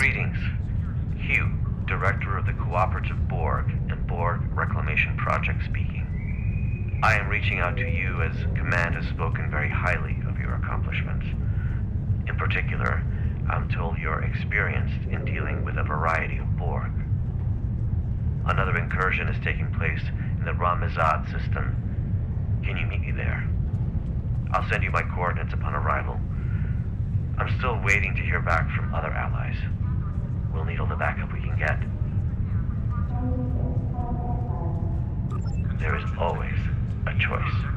Greetings. Hugh, Director of the Cooperative Borg and Borg Reclamation Project speaking. I am reaching out to you as Command has spoken very highly of your accomplishments. In particular, I'm told you're experienced in dealing with a variety of Borg. Another incursion is taking place in the Ramazad system. Can you meet me there? I'll send you my coordinates upon arrival. I'm still waiting to hear back from other allies. We'll need all the backup we can get. There is always a choice.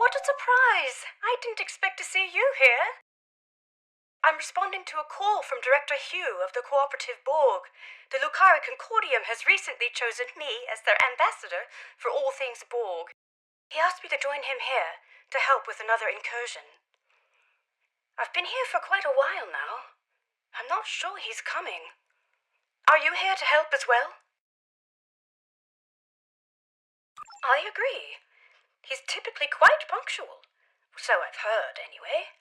What a surprise! I didn't expect to see you here. I'm responding to a call from Director Hugh of the Cooperative Borg. The Lucari Concordium has recently chosen me as their ambassador for all things Borg. He asked me to join him here to help with another incursion. I've been here for quite a while now. I'm not sure he's coming. Are you here to help as well? I agree. He's typically quite punctual. So I've heard, anyway.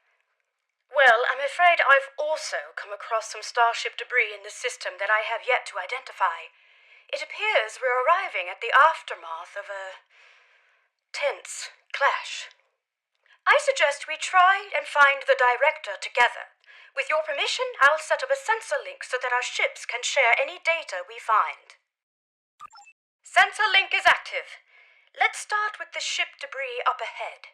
Well, I'm afraid I've also come across some starship debris in the system that I have yet to identify. It appears we're arriving at the aftermath of a tense clash. I suggest we try and find the director together. With your permission, I'll set up a sensor link so that our ships can share any data we find. Sensor link is active. Let's start with the ship debris up ahead.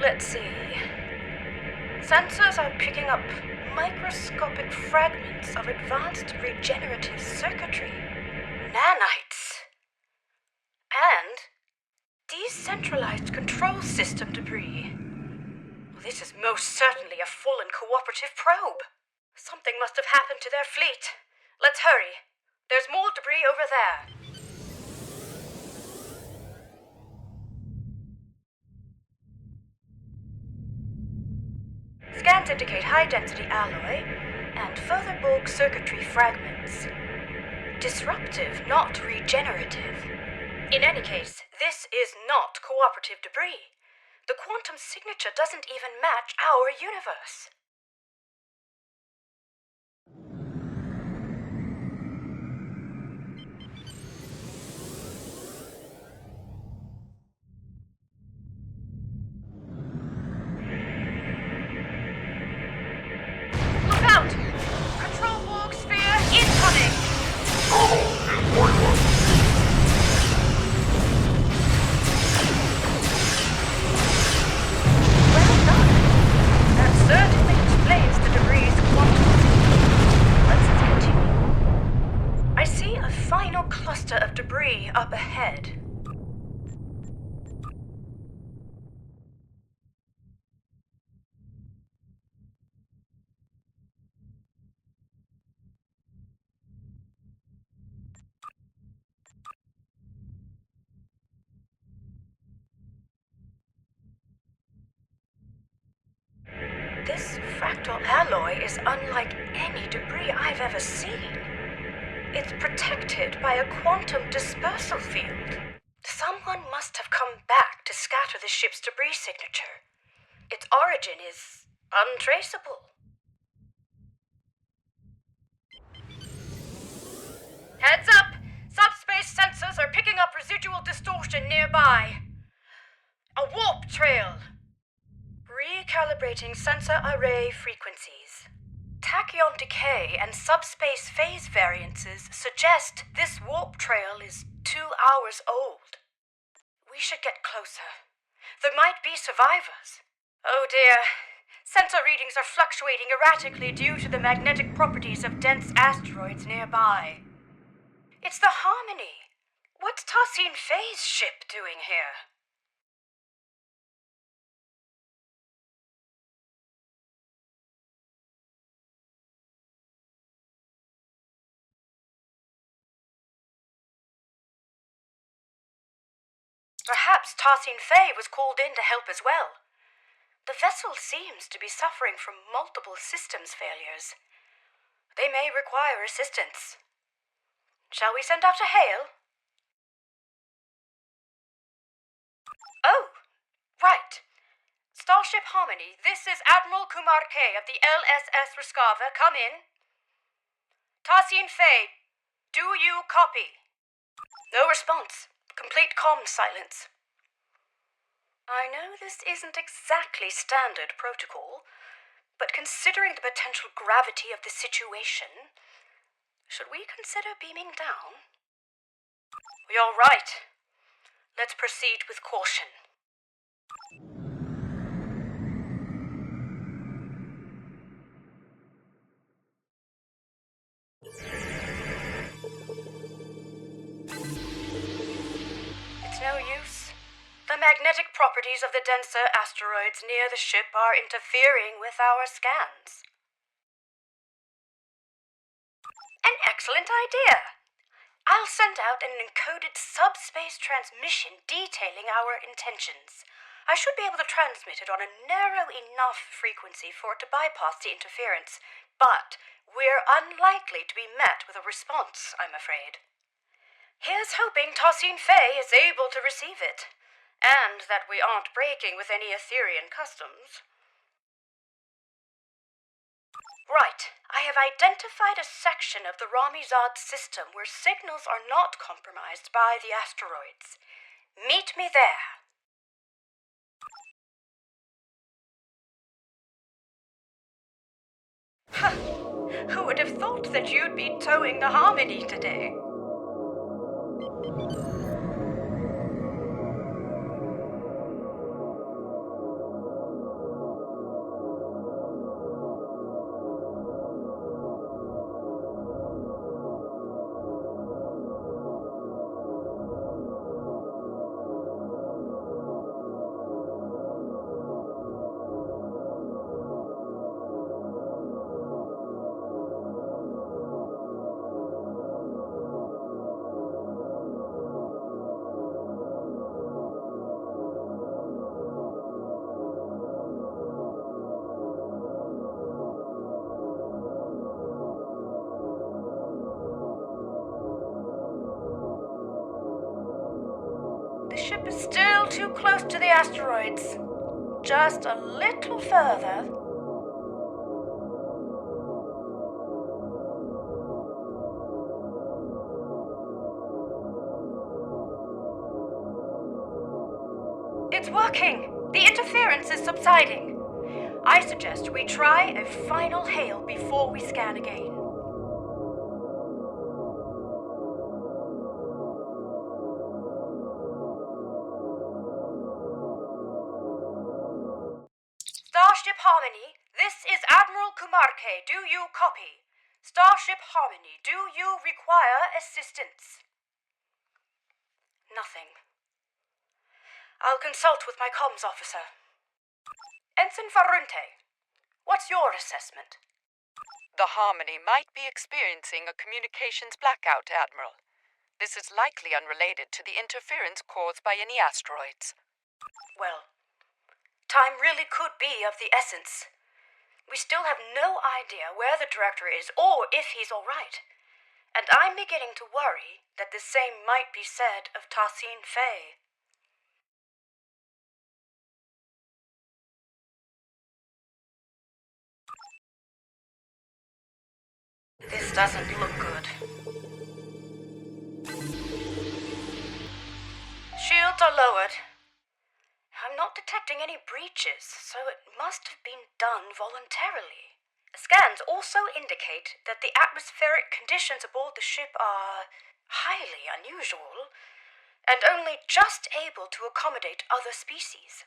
Let's see. Sensors are picking up microscopic fragments of advanced regenerative circuitry, nanites, and decentralized control system debris. Well, this is most certainly a full and cooperative probe. Something must have happened to their fleet. Let's hurry. There's more debris over there. Scans indicate high-density alloy and further Borg circuitry fragments. Disruptive, not regenerative. In any case, this is not cooperative debris. The quantum signature doesn't even match our universe. Look out! Control Borg sphere incoming! Well done. That certainly explains the debris' quantum signature. Let's continue. I see a final cluster of debris up ahead. This fractal alloy is unlike any debris I've ever seen. It's protected by a quantum dispersal field. Someone must have come back to scatter the ship's debris signature. Its origin is untraceable. Heads up! Subspace sensors are picking up residual distortion nearby. A warp trail. Recalibrating sensor array frequencies. Tachyon decay and subspace phase variances suggest this warp trail is 2 hours old. We should get closer. There might be survivors. Oh dear. Sensor readings are fluctuating erratically due to the magnetic properties of dense asteroids nearby. It's the Harmony. What's Tassine Faye's ship doing here? Perhaps Tassine Faye was called in to help as well. The vessel seems to be suffering from multiple systems failures. They may require assistance. Shall we send out a hail? Oh, right. Starship Harmony, this is Admiral Kumar K of the LSS Raskava. Come in. Tassine Faye, do you copy? No response. Complete comm silence. I know this isn't exactly standard protocol, but considering the potential gravity of the situation, should we consider beaming down? You're right. Let's proceed with caution. It's no use. The magnetic properties of the denser asteroids near the ship are interfering with our scans. An excellent idea. I'll send out an encoded subspace transmission detailing our intentions. I should be able to transmit it on a narrow enough frequency for it to bypass the interference, but we're unlikely to be met with a response, I'm afraid. Here's hoping Tassine Faye is able to receive it, and that we aren't breaking with any Etherian customs. Right. I have identified a section of the Ramizad system where signals are not compromised by the asteroids. Meet me there. Who would have thought that you'd be towing the Harmony today? ship is still too close to the asteroids. Just a little further. It's working! The interference is subsiding. I suggest we try a final hail before we scan again. Starship Harmony, this is Admiral Kumarke. Do you copy? Starship Harmony, do you require assistance? Nothing. I'll consult with my comms officer. Ensign Farunte, what's your assessment? The Harmony might be experiencing a communications blackout, Admiral. This is likely unrelated to the interference caused by any asteroids. Well, time really could be of the essence. We still have no idea where the director is or if he's all right. And I'm beginning to worry that the same might be said of Tassine Fey. This doesn't look good. Shields are lowered. I'm not detecting any breaches, so it must have been done voluntarily. Scans also indicate that the atmospheric conditions aboard the ship are highly unusual and only just able to accommodate other species.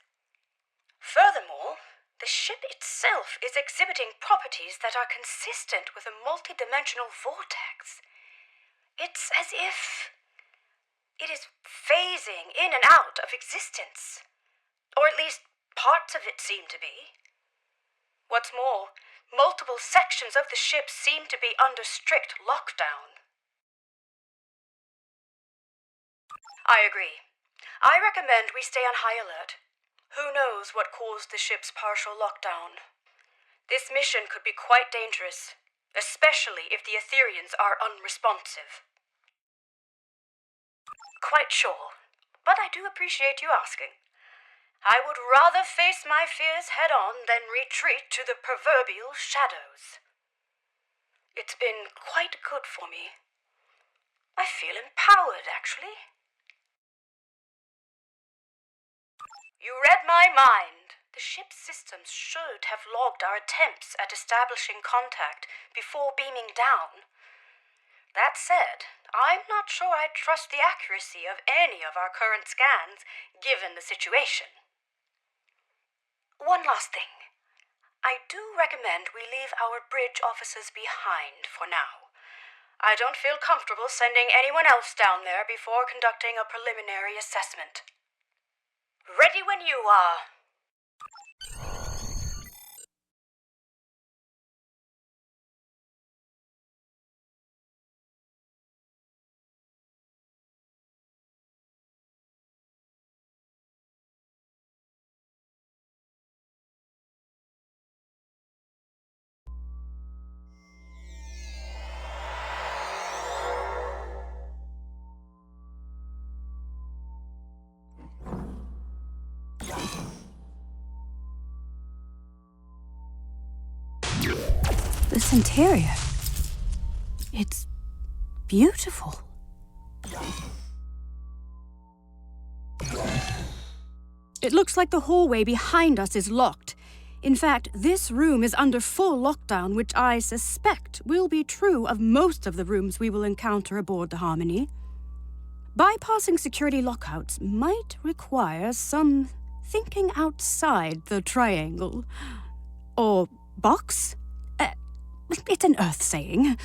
Furthermore, the ship itself is exhibiting properties that are consistent with a multidimensional vortex. It's as if it is phasing in and out of existence. Or at least parts of it seem to be. What's more, multiple sections of the ship seem to be under strict lockdown. I agree. I recommend we stay on high alert. Who knows what caused the ship's partial lockdown? This mission could be quite dangerous, especially if the Etherians are unresponsive. Quite sure, but I do appreciate you asking. I would rather face my fears head-on than retreat to the proverbial shadows. It's been quite good for me. I feel empowered, actually. You read my mind. The ship's systems should have logged our attempts at establishing contact before beaming down. That said, I'm not sure I trust the accuracy of any of our current scans, given the situation. One last thing. I do recommend we leave our bridge officers behind for now. I don't feel comfortable sending anyone else down there before conducting a preliminary assessment. Ready when you are. This interior, it's beautiful. It looks like the hallway behind us is locked. In fact, this room is under full lockdown, which I suspect will be true of most of the rooms we will encounter aboard the Harmony. Bypassing security lockouts might require some thinking outside the triangle. Or box? It's an Earth saying.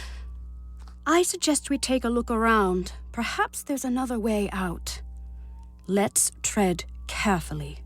I suggest we take a look around. Perhaps there's another way out. Let's tread carefully.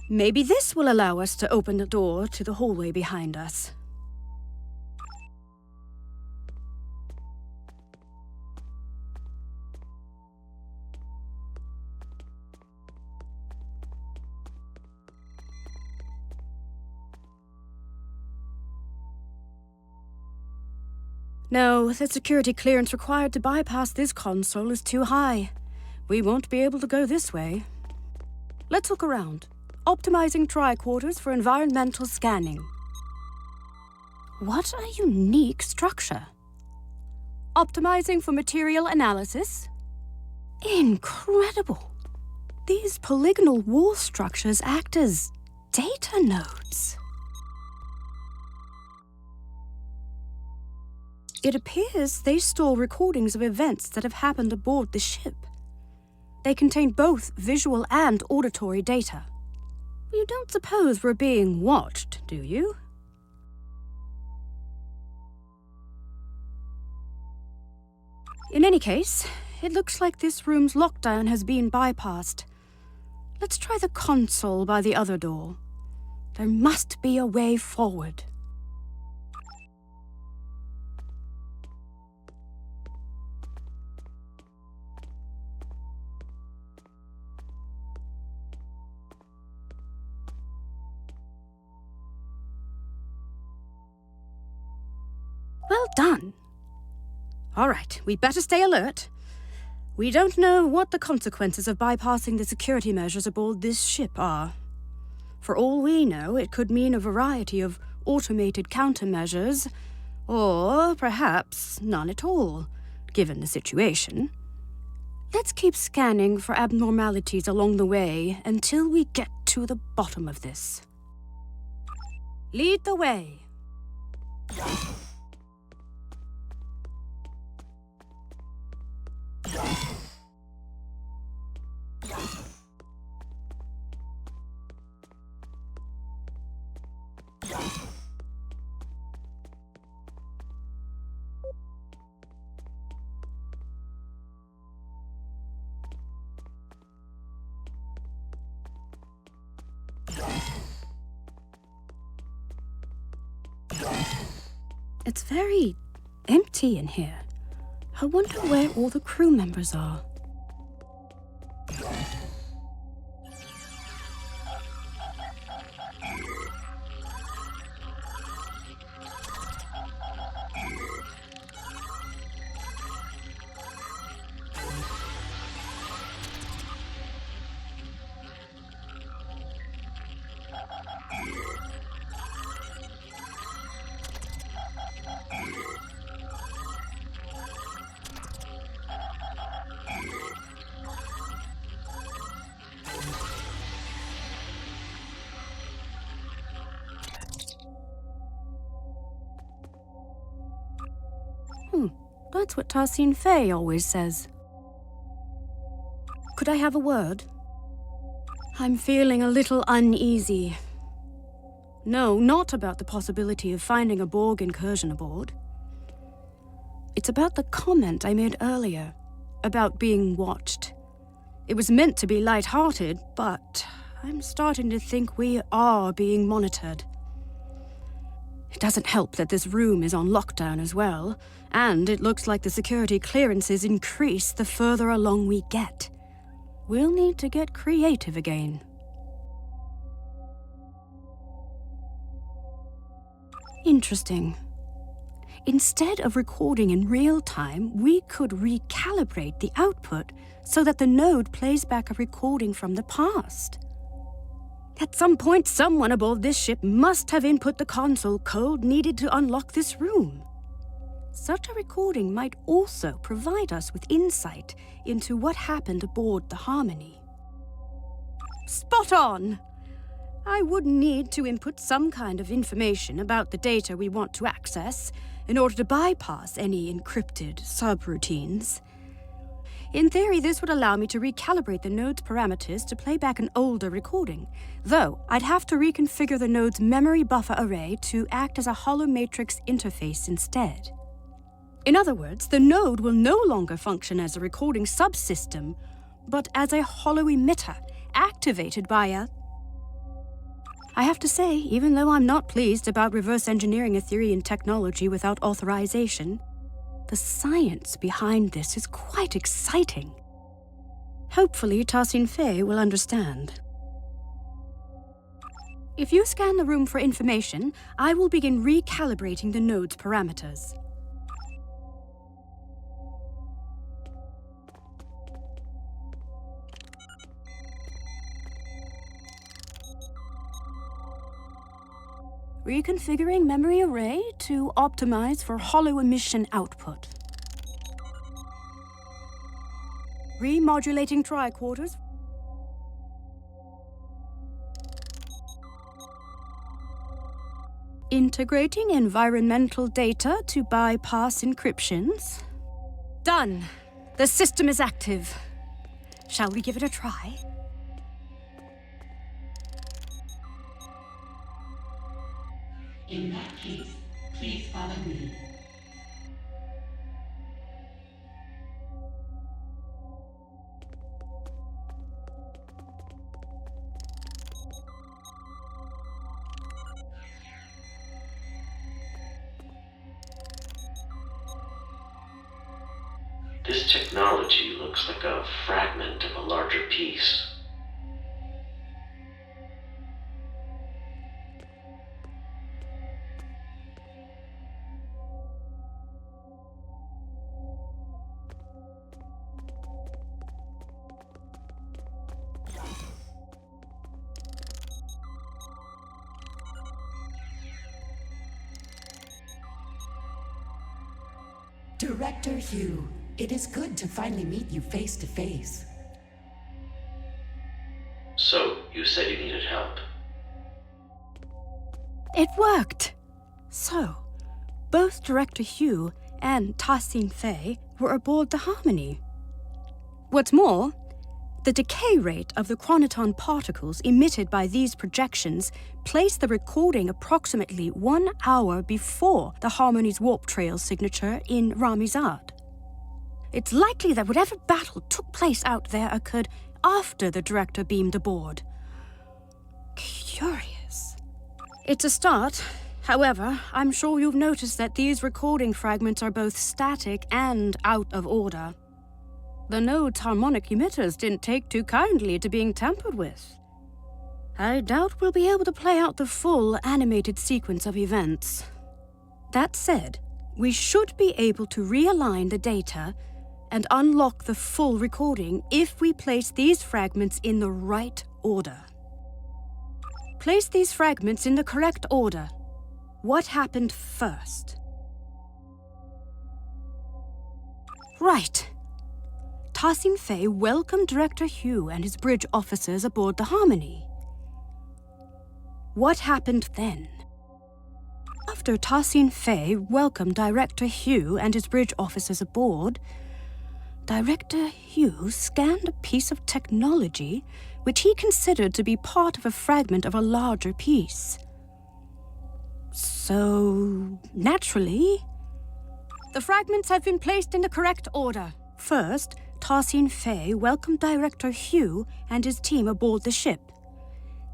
Maybe this will allow us to open the door to the hallway behind us. No, the security clearance required to bypass this console is too high. We won't be able to go this way. Let's look around. Optimizing tricorders for environmental scanning. What a unique structure. Optimizing for material analysis. Incredible. These polygonal wall structures act as data nodes. It appears they store recordings of events that have happened aboard the ship. They contain both visual and auditory data. You don't suppose we're being watched, do you? In any case, it looks like this room's lockdown has been bypassed. Let's try the console by the other door. There must be a way forward. Well done. All right, we better stay alert. We don't know what the consequences of bypassing the security measures aboard this ship are. For all we know, it could mean a variety of automated countermeasures, or perhaps none at all, given the situation. Let's keep scanning for abnormalities along the way until we get to the bottom of this. Lead the way. It's very empty in here. I wonder where all the crew members are. That's what Tarsine Faye always says. Could I have a word? I'm feeling a little uneasy. No, not about the possibility of finding a Borg incursion aboard. It's about the comment I made earlier, about being watched. It was meant to be light-hearted, but I'm starting to think we are being monitored. It doesn't help that this room is on lockdown as well, and it looks like the security clearances increase the further along we get. We'll need to get creative again. Interesting. Instead of recording in real time, we could recalibrate the output so that the node plays back a recording from the past. At some point, someone aboard this ship must have input the console code needed to unlock this room. Such a recording might also provide us with insight into what happened aboard the Harmony. Spot on! I would need to input some kind of information about the data we want to access in order to bypass any encrypted subroutines. In theory, this would allow me to recalibrate the node's parameters to play back an older recording, though I'd have to reconfigure the node's memory buffer array to act as a hollow matrix interface instead. In other words, the node will no longer function as a recording subsystem, but as a hollow emitter activated by a... I have to say, even though I'm not pleased about reverse engineering Ethereum technology without authorization, the science behind this is quite exciting. Hopefully, Tassin Fei will understand. If you scan the room for information, I will begin recalibrating the node's parameters. Reconfiguring memory array to optimize for hollow emission output. Remodulating tricorders. Integrating environmental data to bypass encryptions. Done! The system is active. Shall we give it a try? In that case, please follow me. This technology looks like a fragment of a larger piece. Director Hugh, it is good to finally meet you face to face. So, you said you needed help. It worked! So, both Director Hugh and Tassin Fei were aboard the Harmony. What's more, the decay rate of the chronoton particles emitted by these projections placed the recording approximately 1 hour before the Harmony's warp trail signature in Ramizad. It's likely that whatever battle took place out there occurred after the director beamed aboard. Curious. It's a start. However, I'm sure you've noticed that these recording fragments are both static and out of order. The node's harmonic emitters didn't take too kindly to being tampered with. I doubt we'll be able to play out the full animated sequence of events. That said, we should be able to realign the data and unlock the full recording if we place these fragments in the right order. Place these fragments in the correct order. What happened first? Right. Tassin Fei welcomed Director Hugh and his bridge officers aboard the Harmony. What happened then? After Tassin Fei welcomed Director Hugh and his bridge officers aboard, Director Hugh scanned a piece of technology which he considered to be part of a fragment of a larger piece. So, naturally, the fragments have been placed in the correct order. First, Tassin Fei welcomed Director Hugh and his team aboard the ship.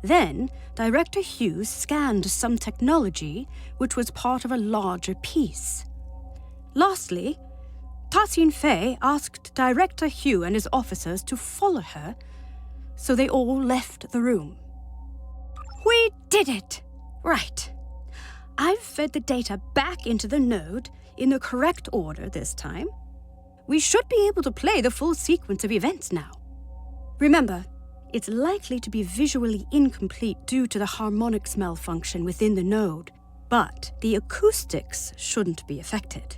Then, Director Hugh scanned some technology which was part of a larger piece. Lastly, Tassin Fei asked Director Hugh and his officers to follow her, so they all left the room. We did it! Right. I've fed the data back into the node in the correct order this time. We should be able to play the full sequence of events now. Remember, it's likely to be visually incomplete due to the harmonics malfunction within the node, but the acoustics shouldn't be affected.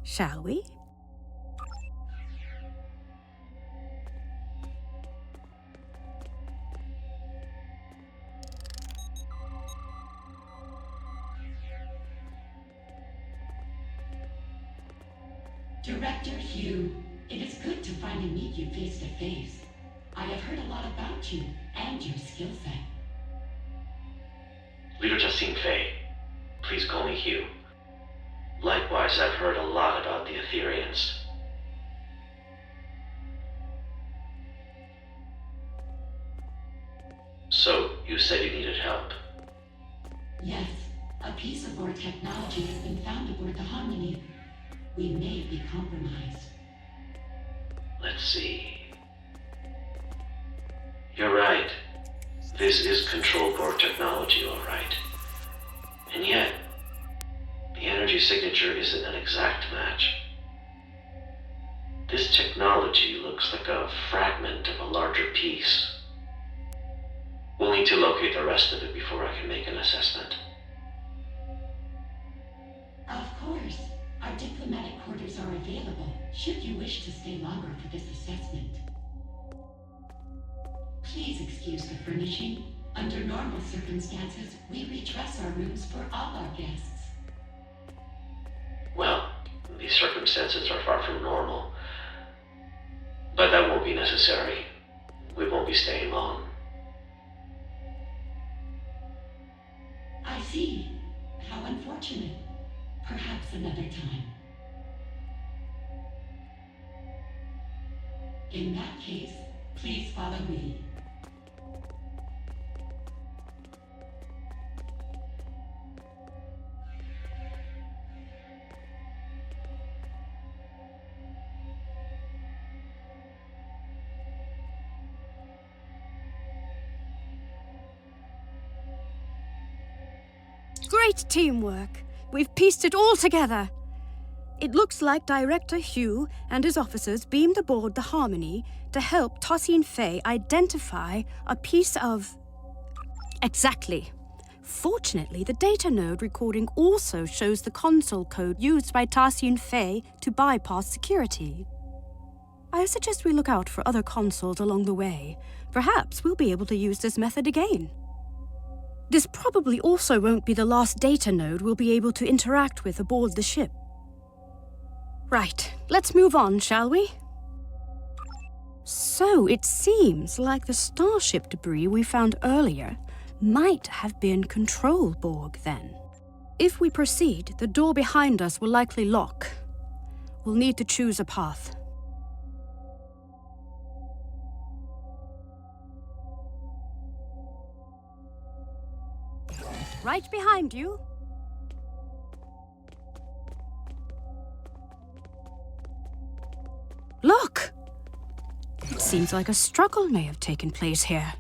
Shall we? Director Hugh, It is good to finally meet you face to face. I have heard a lot about you and your skill set. Leader Justine Fay, please call me Hugh. Likewise, I've heard a lot about the Etherians. So, you said you needed help. Yes, a piece of our technology has been found aboard the Harmony. We may be compromised. Let's see. You're right. This is control board technology, all right. And yet, the energy signature isn't an exact match. This technology looks like a fragment of a larger piece. We'll need to locate the rest of it before I can make an assessment. Of course. Our diplomatic quarters are available, should you wish to stay longer for this assessment. Please excuse the furnishing. Under normal circumstances, we redress our rooms for all our guests. Well, these circumstances are far from normal. But that won't be necessary. We won't be staying long. I see. How unfortunate. Perhaps another time. In that case, please follow me. Great teamwork. We've pieced it all together. It looks like Director Hugh and his officers beamed aboard the Harmony to help Tosin Fay identify a piece of... Exactly. Fortunately, the data node recording also shows the console code used by Tosin Fay to bypass security. I suggest we look out for other consoles along the way. Perhaps we'll be able to use this method again. This probably also won't be the last data node we'll be able to interact with aboard the ship. Right, let's move on, shall we? So it seems like the starship debris we found earlier might have been control Borg then. If we proceed, the door behind us will likely lock. We'll need to choose a path. Right behind you. Look! It seems like a struggle may have taken place here.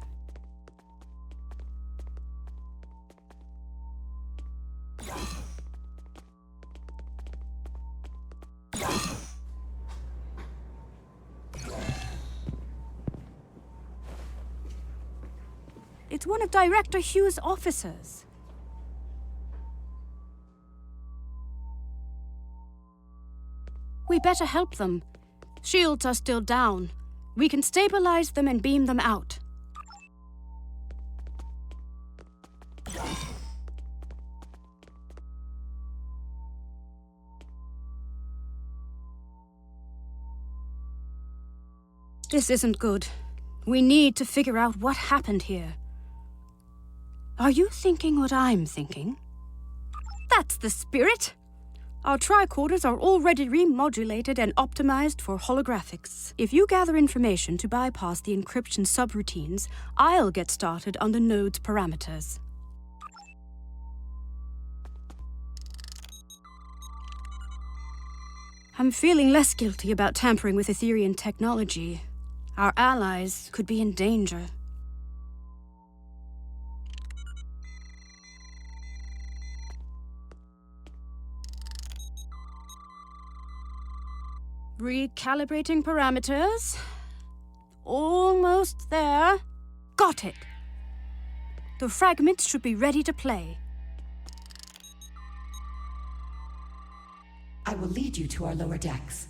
It's one of Director Hugh's officers. We better help them. Shields are still down. We can stabilize them and beam them out. This isn't good. We need to figure out what happened here. Are you thinking what I'm thinking? That's the spirit! Our tricorders are already remodulated and optimized for holographics. If you gather information to bypass the encryption subroutines, I'll get started on the node's parameters. I'm feeling less guilty about tampering with Etherian technology. Our allies could be in danger. Recalibrating parameters. Almost there. Got it. The fragments should be ready to play. I will lead you to our lower decks.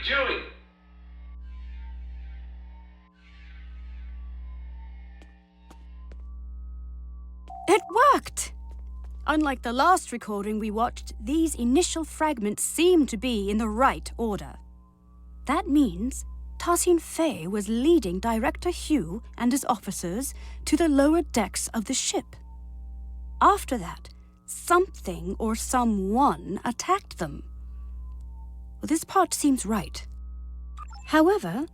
doing? It worked! Unlike the last recording we watched, these initial fragments seem to be in the right order. That means Tassine Fey was leading Director Hugh and his officers to the lower decks of the ship. After that, something or someone attacked them. Well, this part seems right. However,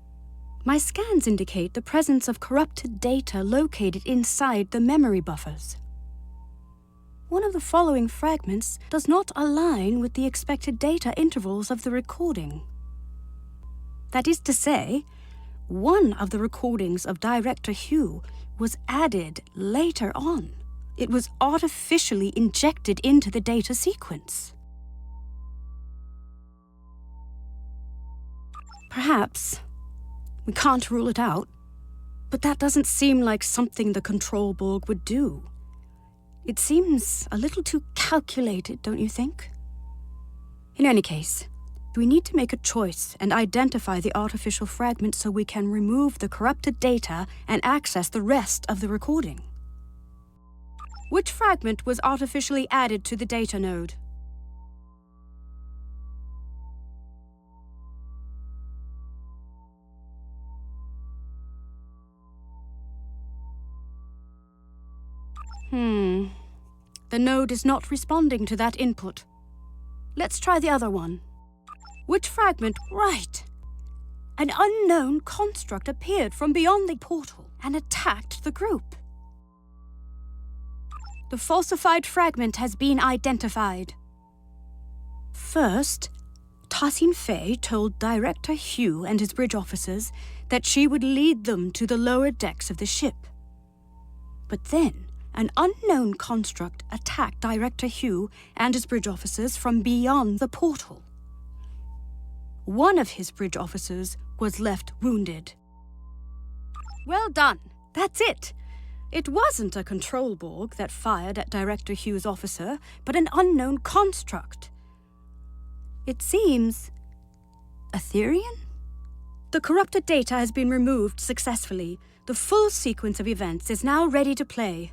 my scans indicate the presence of corrupted data located inside the memory buffers. One of the following fragments does not align with the expected data intervals of the recording. That is to say, one of the recordings of Director Hugh was added later on. It was artificially injected into the data sequence. Perhaps. We can't rule it out. But that doesn't seem like something the Control Borg would do. It seems a little too calculated, don't you think? In any case, we need to make a choice and identify the artificial fragment so we can remove the corrupted data and access the rest of the recording. Which fragment was artificially added to the data node? The node is not responding to that input. Let's try the other one. Which fragment? Right! An unknown construct appeared from beyond the portal and attacked the group. The falsified fragment has been identified. First, Tassine Fey told Director Hugh and his bridge officers that she would lead them to the lower decks of the ship. But then, an unknown construct attacked Director Hugh and his bridge officers from beyond the portal. One of his bridge officers was left wounded. Well done. That's it. It wasn't a Control Borg that fired at Director Hugh's officer, but an unknown construct. It seems Etherian? The corrupted data has been removed successfully. The full sequence of events is now ready to play.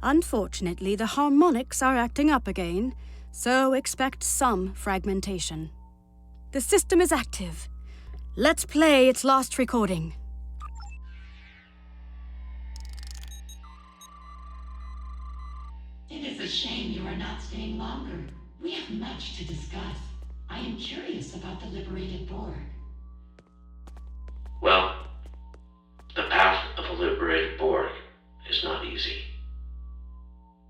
Unfortunately, the harmonics are acting up again, so expect some fragmentation. The system is active. Let's play its last recording. It is a shame you are not staying longer. We have much to discuss. I am curious about the liberated Borg. Well, the path of a liberated Borg is not easy.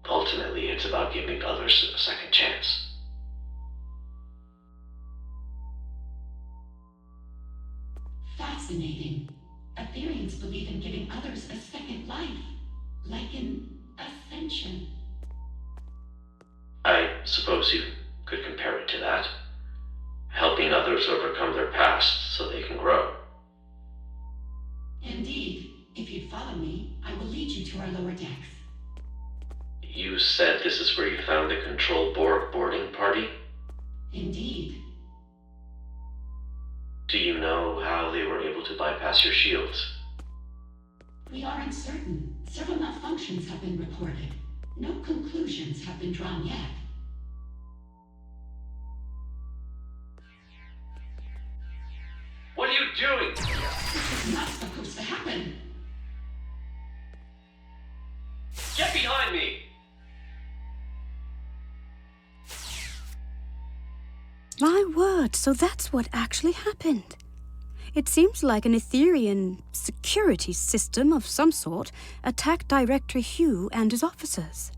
Ultimately, it's about giving others a second chance. Fascinating. Etherians believe in giving others a second life, like an ascension. I suppose you could compare it to that. Helping others overcome their past so they can grow. Indeed. If you'd follow me, I will lead you to our lower decks. You said this is where you found the Control Borg boarding party? Indeed. Do you know how they were able to bypass your shields? We are uncertain. Several malfunctions have been reported. No conclusions have been drawn yet. What are you doing? This is not supposed to happen. Get behind me! My word, so that's what actually happened. It seems like an Etherian security system of some sort attacked Director Hugh and his officers.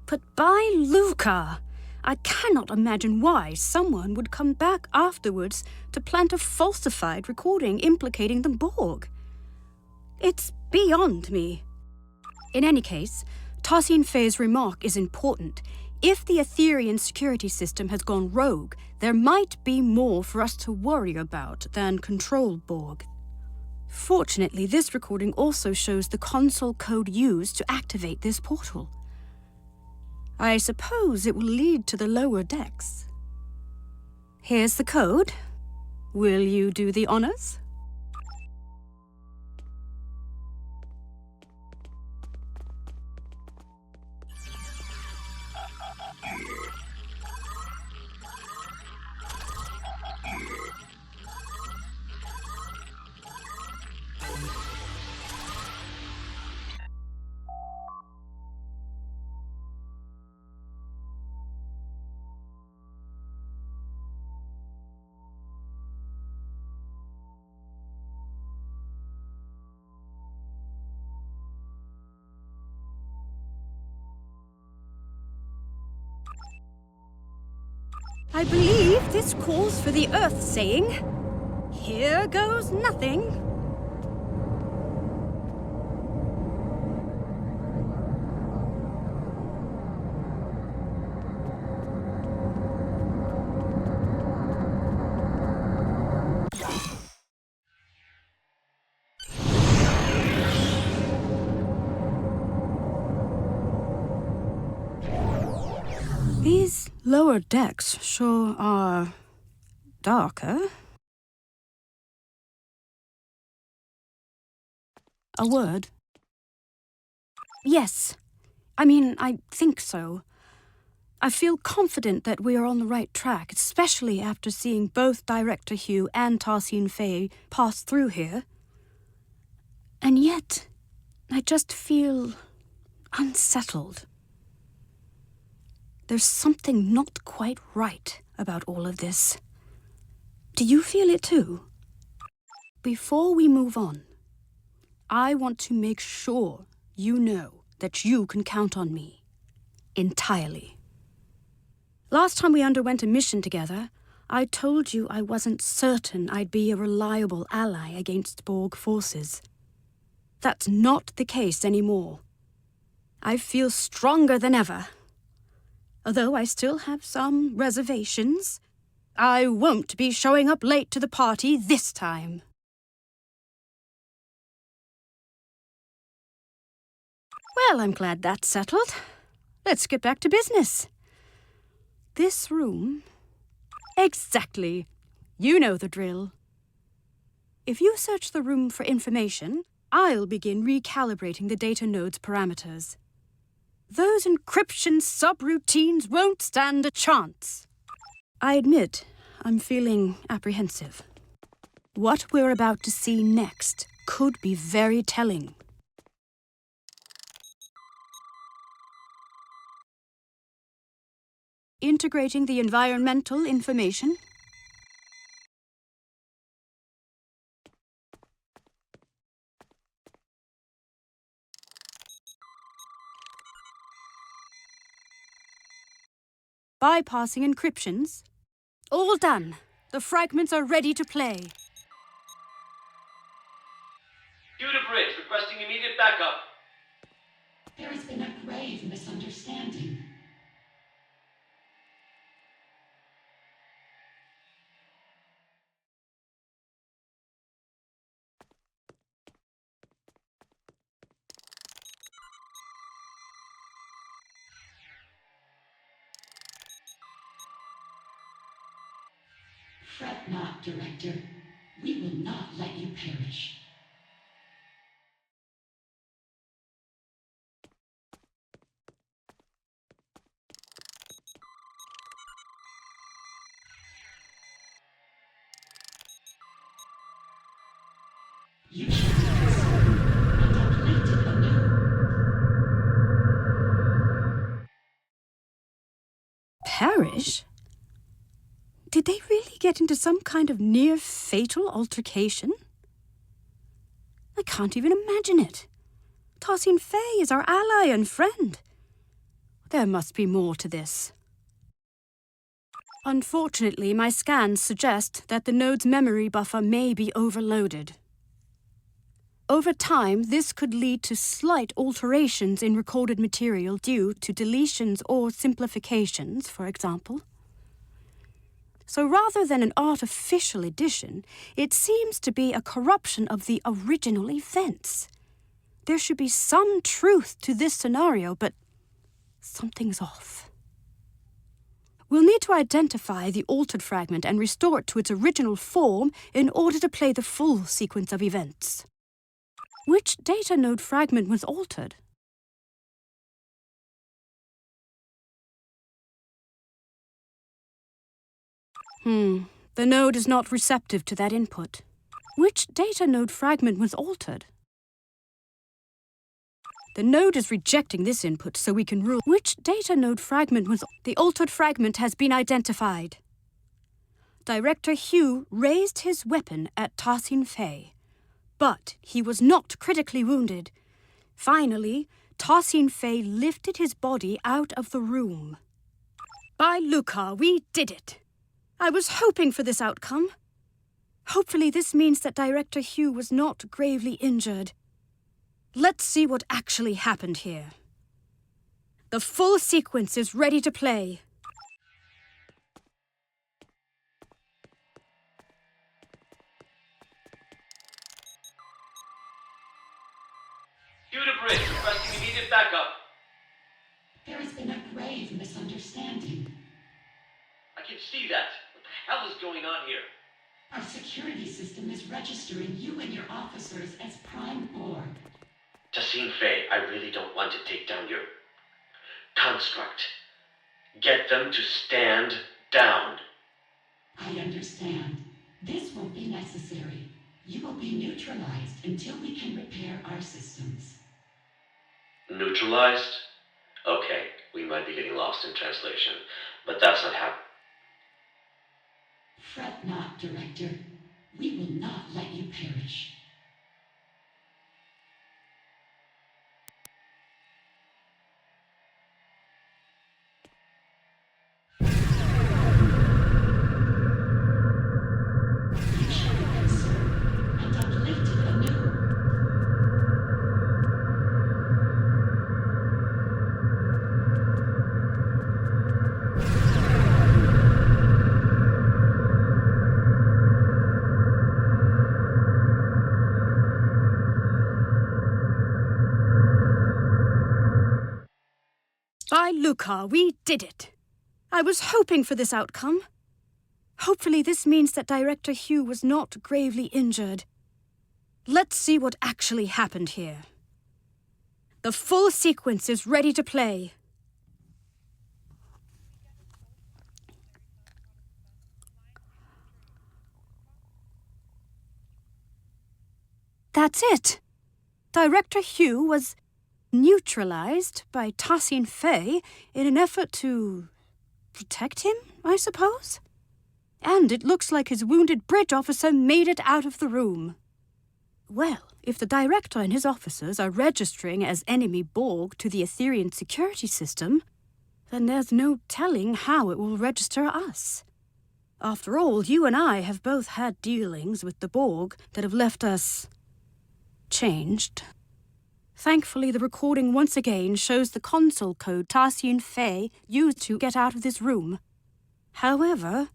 But by Luca, I cannot imagine why someone would come back afterwards to plant a falsified recording implicating the Borg. It's beyond me. In any case, Tassine Fey's remark is important. If the Etherian security system has gone rogue, there might be more for us to worry about than Control Borg. Fortunately, this recording also shows the console code used to activate this portal. I suppose it will lead to the lower decks. Here's the code. Will you do the honors? I believe this calls for the Earth saying, "Here goes nothing." These lower decks sure are darker. A word? Yes. I think so. I feel confident that we are on the right track, especially after seeing both Director Hugh and Tarsine Faye pass through here. And yet, I just feel unsettled. There's something not quite right about all of this. Do you feel it too? Before we move on, I want to make sure you know that you can count on me. Entirely. Last time we underwent a mission together, I told you I wasn't certain I'd be a reliable ally against Borg forces. That's not the case anymore. I feel stronger than ever. Although I still have some reservations, I won't be showing up late to the party this time. Well, I'm glad that's settled. Let's get back to business. This room? Exactly. You know the drill. If you search the room for information, I'll begin recalibrating the data node's parameters. Those encryption subroutines won't stand a chance. I admit, I'm feeling apprehensive. What we're about to see next could be very telling. Integrating the environmental information. Bypassing encryptions. All done. The fragments are ready to play. Due to bridge, requesting immediate backup. There has been a grave misunderstanding. Fret not, Director. We will not let you perish. You shall be consumed and uplifted anew. Perish? Did they really get into some kind of near-fatal altercation? I can't even imagine it. Tarsine Faye is our ally and friend. There must be more to this. Unfortunately, my scans suggest that the node's memory buffer may be overloaded. Over time, this could lead to slight alterations in recorded material due to deletions or simplifications, for example. So rather than an artificial addition, it seems to be a corruption of the original events. There should be some truth to this scenario, but something's off. We'll need to identify the altered fragment and restore it to its original form in order to play the full sequence of events. Which data node fragment was altered? The node is not receptive to that input. Which data node fragment was altered? The node is rejecting this input, so we can rule which data node fragment was... The altered fragment has been identified. Director Hugh raised his weapon at Tassin Fei, but he was not critically wounded. Finally, Tassin Fei lifted his body out of the room. By Lucar, we did it! I was hoping for this outcome. Hopefully this means that Director Hugh was not gravely injured. Let's see what actually happened here. The full sequence is ready to play. Due to bridge, requesting immediate backup. There has been a grave misunderstanding. I can see that. What the hell is going on here? Our security system is registering you and your officers as Prime Borg. Tassin Fei, I really don't want to take down your construct. Get them to stand down. I understand. This won't be necessary. You will be neutralized until we can repair our systems. Neutralized? Okay, we might be getting lost in translation, but that's not how... Fret not, Director. We will not let you perish. You shall be conserved and uplifted anew. By Lucar, we did it! I was hoping for this outcome. Hopefully this means that Director Hugh was not gravely injured. Let's see what actually happened here. The full sequence is ready to play. That's it! Director Hugh was neutralized by Tassin Fei in an effort to protect him, I suppose? And it looks like his wounded bridge officer made it out of the room. Well, if the director and his officers are registering as enemy Borg to the Etherean security system, then there's no telling how it will register us. After all, you and I have both had dealings with the Borg that have left us changed. Thankfully, the recording once again shows the console code Tassin Fei used to get out of this room. However,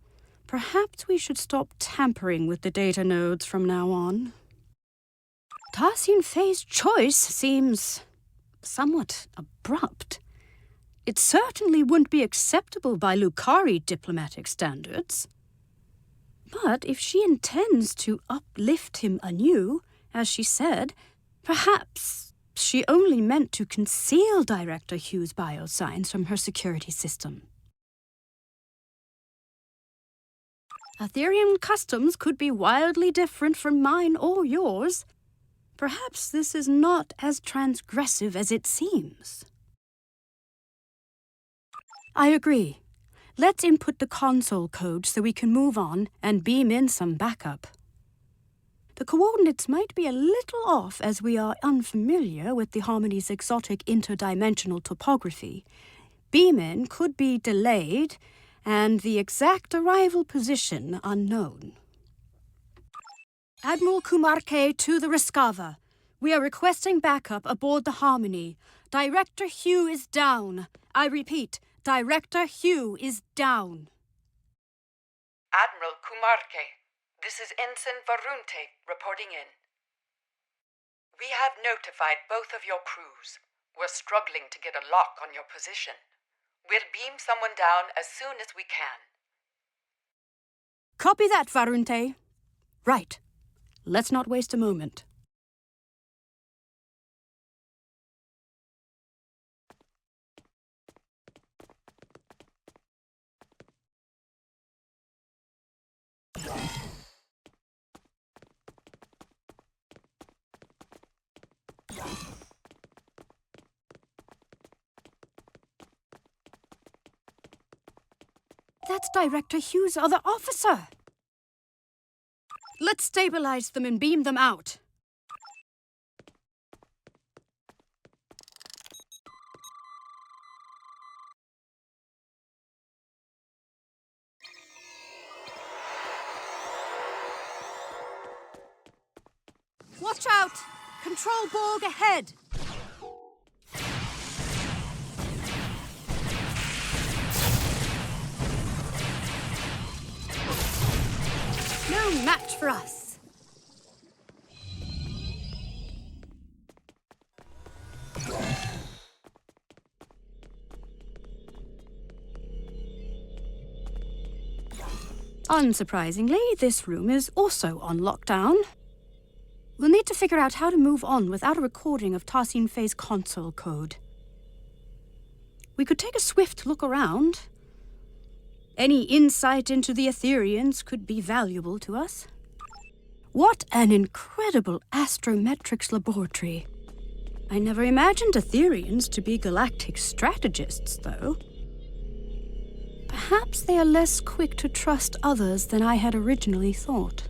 perhaps we should stop tampering with the data nodes from now on. Tassin Fei's choice seems somewhat abrupt. It certainly wouldn't be acceptable by Lucari diplomatic standards. But if she intends to uplift him anew, as she said, perhaps she only meant to conceal Director Hugh's biosigns from her security system. Ethereum customs could be wildly different from mine or yours. Perhaps this is not as transgressive as it seems. I agree. Let's input the console code so we can move on and beam in some backup. The coordinates might be a little off as we are unfamiliar with the Harmony's exotic interdimensional topography. Beam-in could be delayed and the exact arrival position unknown. Admiral Kumarke to the Rescava. We are requesting backup aboard the Harmony. Director Hugh is down. I repeat, Director Hugh is down. Admiral Kumarke, this is Ensign Varunte reporting in. We have notified both of your crews. We're struggling to get a lock on your position. We'll beam someone down as soon as we can. Copy that, Varunte. Right. Let's not waste a moment. That's Director Hughes' other officer. Let's stabilize them and beam them out. Watch out! Control Borg ahead! No match for us. Unsurprisingly, this room is also on lockdown. We'll need to figure out how to move on without a recording of Tassine Fei's console code. We could take a swift look around. Any insight into the Etherians could be valuable to us. What an incredible astrometrics laboratory. I never imagined Etherians to be galactic strategists, though. Perhaps they are less quick to trust others than I had originally thought.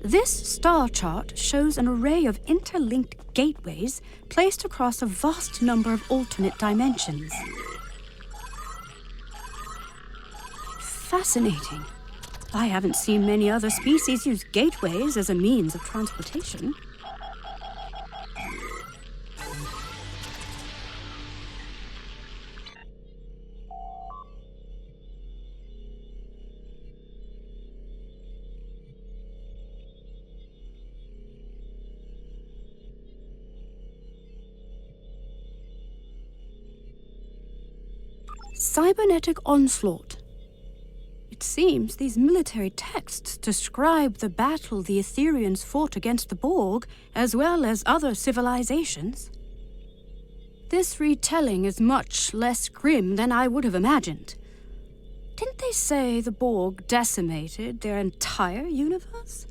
This star chart shows an array of interlinked gateways placed across a vast number of alternate dimensions. Fascinating. I haven't seen many other species use gateways as a means of transportation. Cybernetic onslaught. It seems these military texts describe the battle the Etherians fought against the Borg, as well as other civilizations. This retelling is much less grim than I would have imagined. Didn't they say the Borg decimated their entire universe?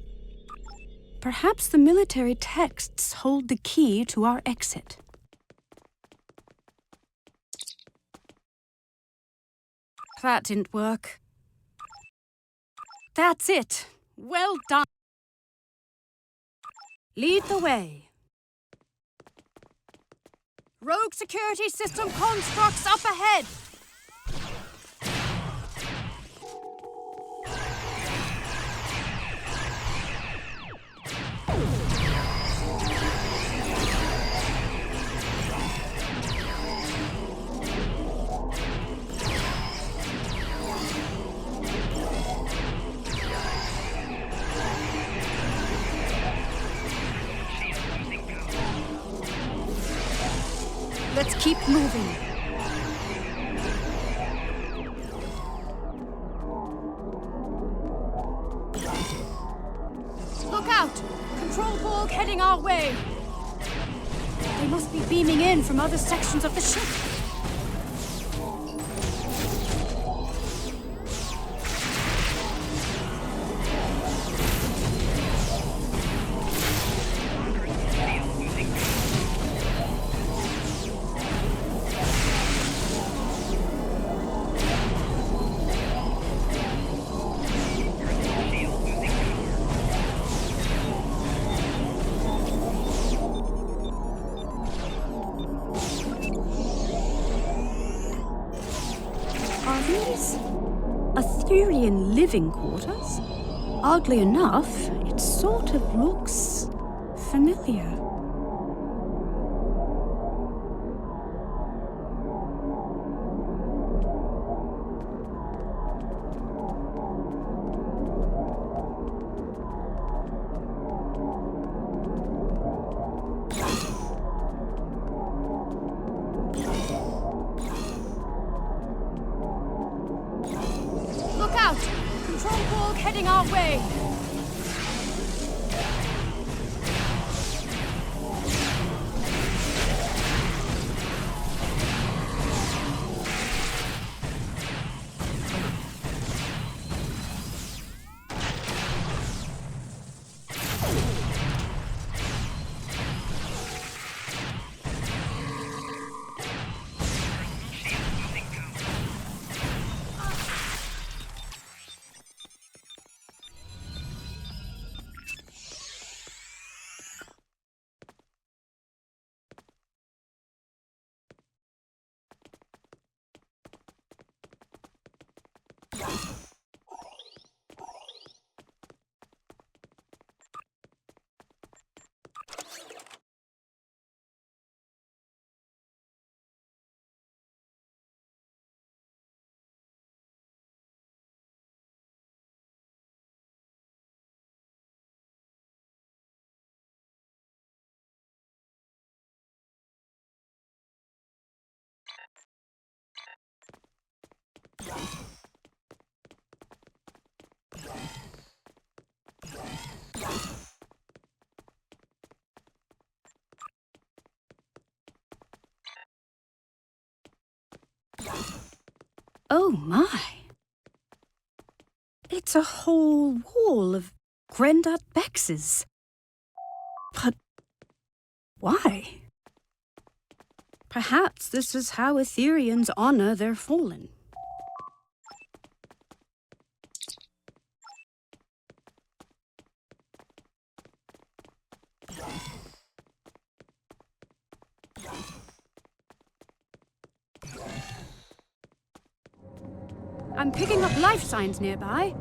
Perhaps the military texts hold the key to our exit. That didn't work. That's it. Well done. Lead the way. Rogue security system constructs up ahead. Let's keep moving. Look out! Control Borg heading our way. They must be beaming in from other sections of the ship. Are these Etherian living quarters? Oddly enough, it sort of looks familiar. heading our way. Oh my. It's a whole wall of Grandad Bexes. But why? Perhaps this is how Etherians honor their fallen. I'm picking up life signs nearby.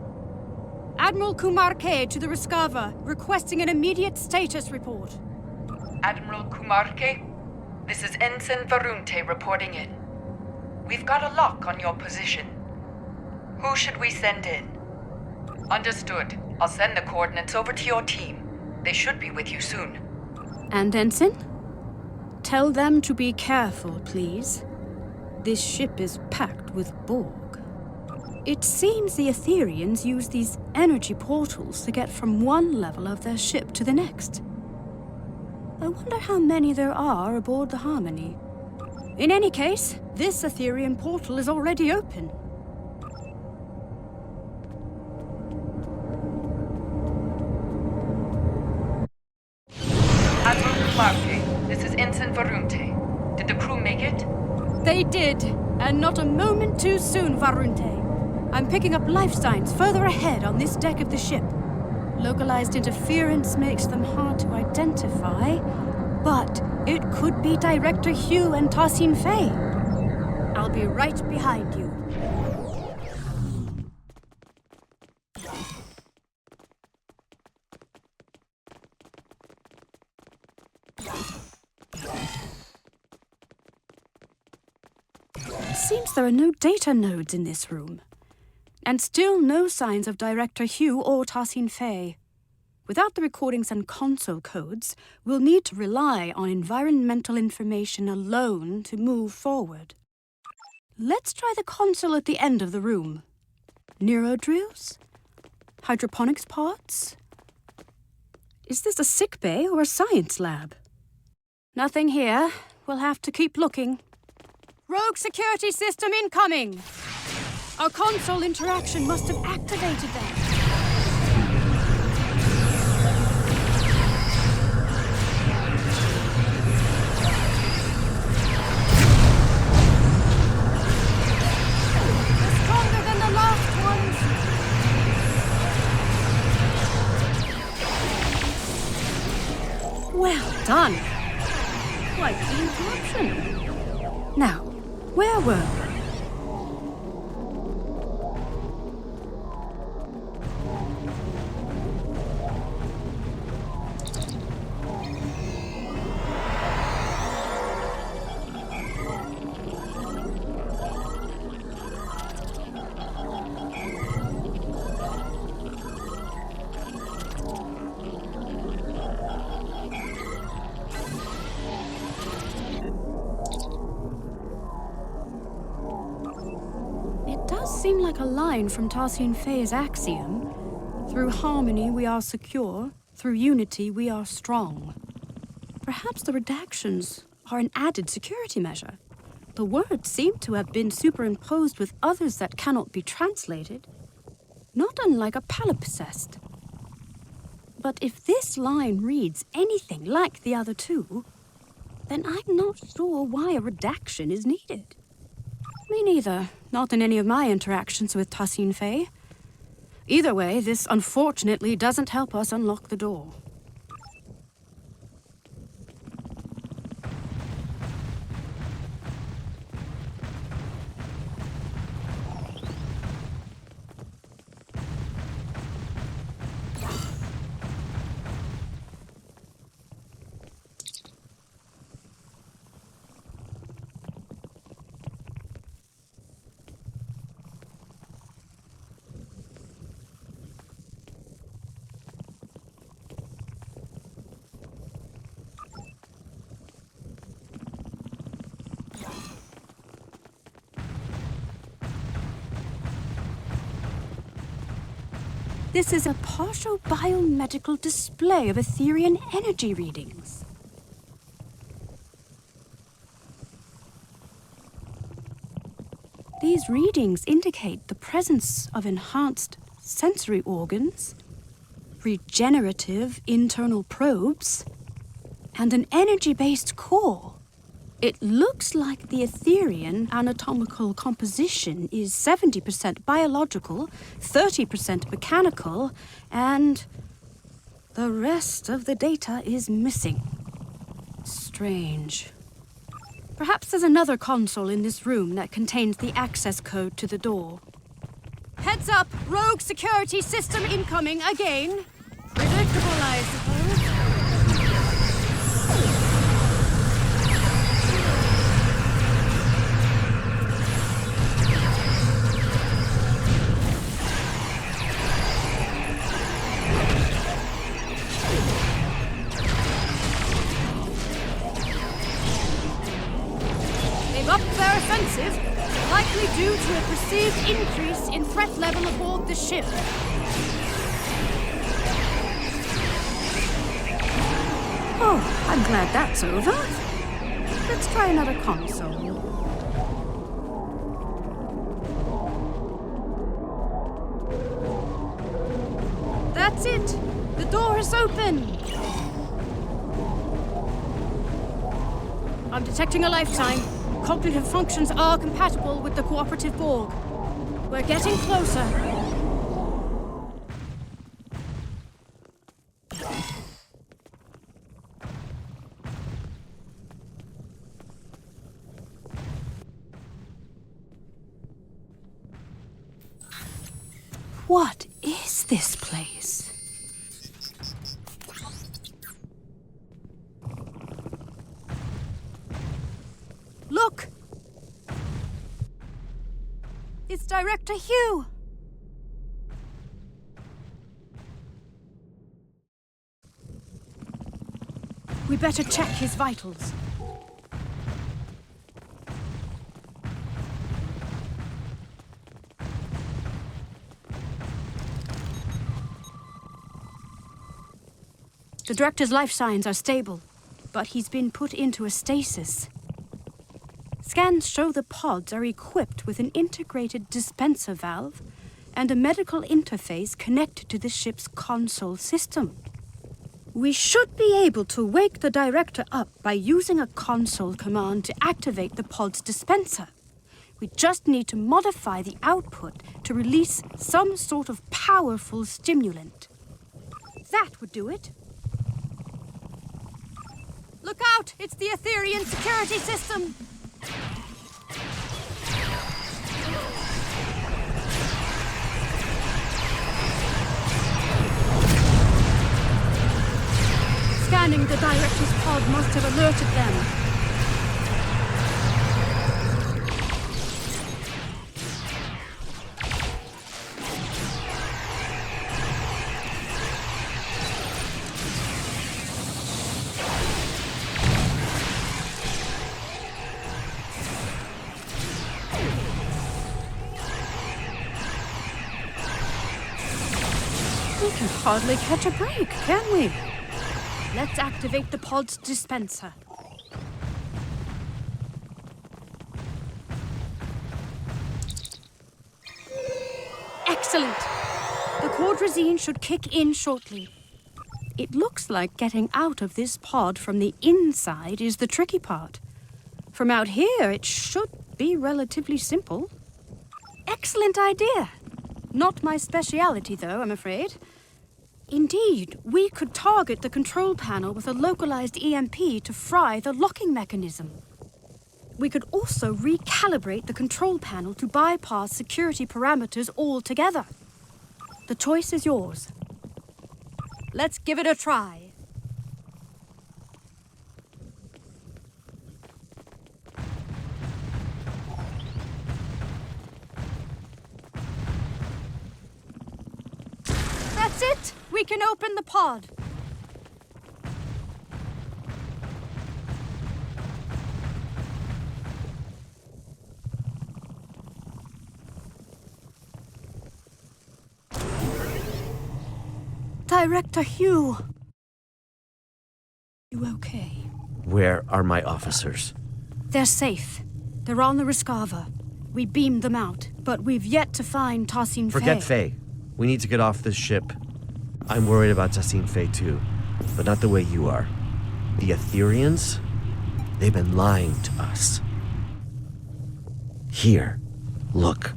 Admiral Kumar K to the Rescava, requesting an immediate status report. Admiral Kumarke, this is Ensign Varunte reporting in. We've got a lock on your position. Who should we send in? Understood. I'll send the coordinates over to your team. They should be with you soon. And Ensign? Tell them to be careful, please. This ship is packed with Borg. It seems the Etherians use these energy portals to get from one level of their ship to the next. I wonder how many there are aboard the Harmony. In any case, this Etherian portal is already open. Admiral Kumarke, this is Ensign Varunte. Did the crew make it? They did, and not a moment too soon, Varunte. I'm picking up life signs further ahead on this deck of the ship. Localized interference makes them hard to identify, but it could be Director Hugh and Tassin Fay. I'll be right behind you. Seems there are no data nodes in this room. And still no signs of Director Hugh or Tassin Fay. Without the recordings and console codes, we'll need to rely on environmental information alone to move forward. Let's try the console at the end of the room. Neurodrills? Hydroponics pods? Is this a sick bay or a science lab? Nothing here. We'll have to keep looking. Rogue security system incoming! Our console interaction must have activated them. They're stronger than the last ones. Well done. Quite the interruption. Now, where were we? Seem like a line from STO Axiom, Through harmony we are secure, through unity we are strong. Perhaps the redactions are an added security measure. The words seem to have been superimposed with others that cannot be translated, not unlike a palimpsest. But if this line reads anything like the other two, then I'm not sure why a redaction is needed. Me neither, not in any of my interactions with Tassin Fei. Either way, this unfortunately doesn't help us unlock the door. This is a partial biomedical display of Etherian energy readings. These readings indicate the presence of enhanced sensory organs, regenerative internal probes, and an energy-based core. It looks like the Etherian anatomical composition is 70% biological, 30% mechanical, and the rest of the data is missing. Strange. Perhaps there's another console in this room that contains the access code to the door. Heads up! Rogue security system incoming again! Predictable, I suppose. Their offensive, likely due to a perceived increase in threat level aboard the ship. Oh, I'm glad that's over. Let's try another console. That's it! The door is open! I'm detecting a lifetime. Cognitive functions are compatible with the cooperative Borg. We're getting closer. What is this place? Look! It's Director Hugh! We better check his vitals. The Director's life signs are stable, but he's been put into a stasis. Scans show the pods are equipped with an integrated dispenser valve and a medical interface connected to the ship's console system. We should be able to wake the Director up by using a console command to activate the pod's dispenser. We just need to modify the output to release some sort of powerful stimulant. That would do it. Look out! It's the Etherian security system! Scanning the Director's pod must have alerted them. We can hardly catch a break, can we? Let's activate the pod's dispenser. Excellent. The cordrazine should kick in shortly. It looks like getting out of this pod from the inside is the tricky part. From out here, it should be relatively simple. Excellent idea. Not my speciality, though, I'm afraid. Indeed, we could target the control panel with a localized EMP to fry the locking mechanism. We could also recalibrate the control panel to bypass security parameters altogether. The choice is yours. Let's give it a try. That's it! We can open the pod. Director Hugh. You okay? Where are my officers? They're safe. They're on the Rescava. We beamed them out, but we've yet to find Tassin Fey. Forget Fey. We need to get off this ship. I'm worried about Tassin Fey too, but not the way you are. The Ethereans? They've been lying to us. Here, look.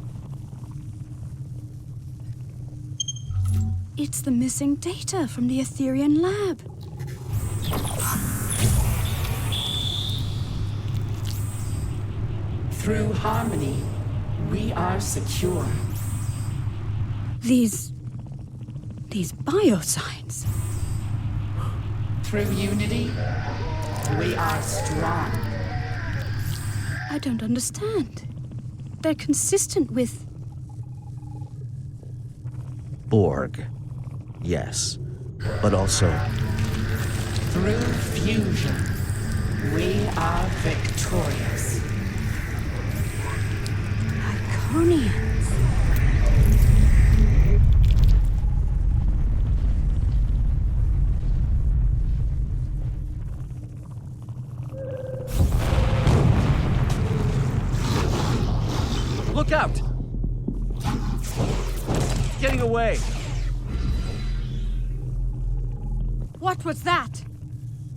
It's the missing data from the Etherean lab. Through harmony, we are secure. These biosigns. Through unity, we are strong. I don't understand. They're consistent with... Borg. Yes. But also... Through fusion, we are victorious. Iconians. Look out! Getting away! What was that?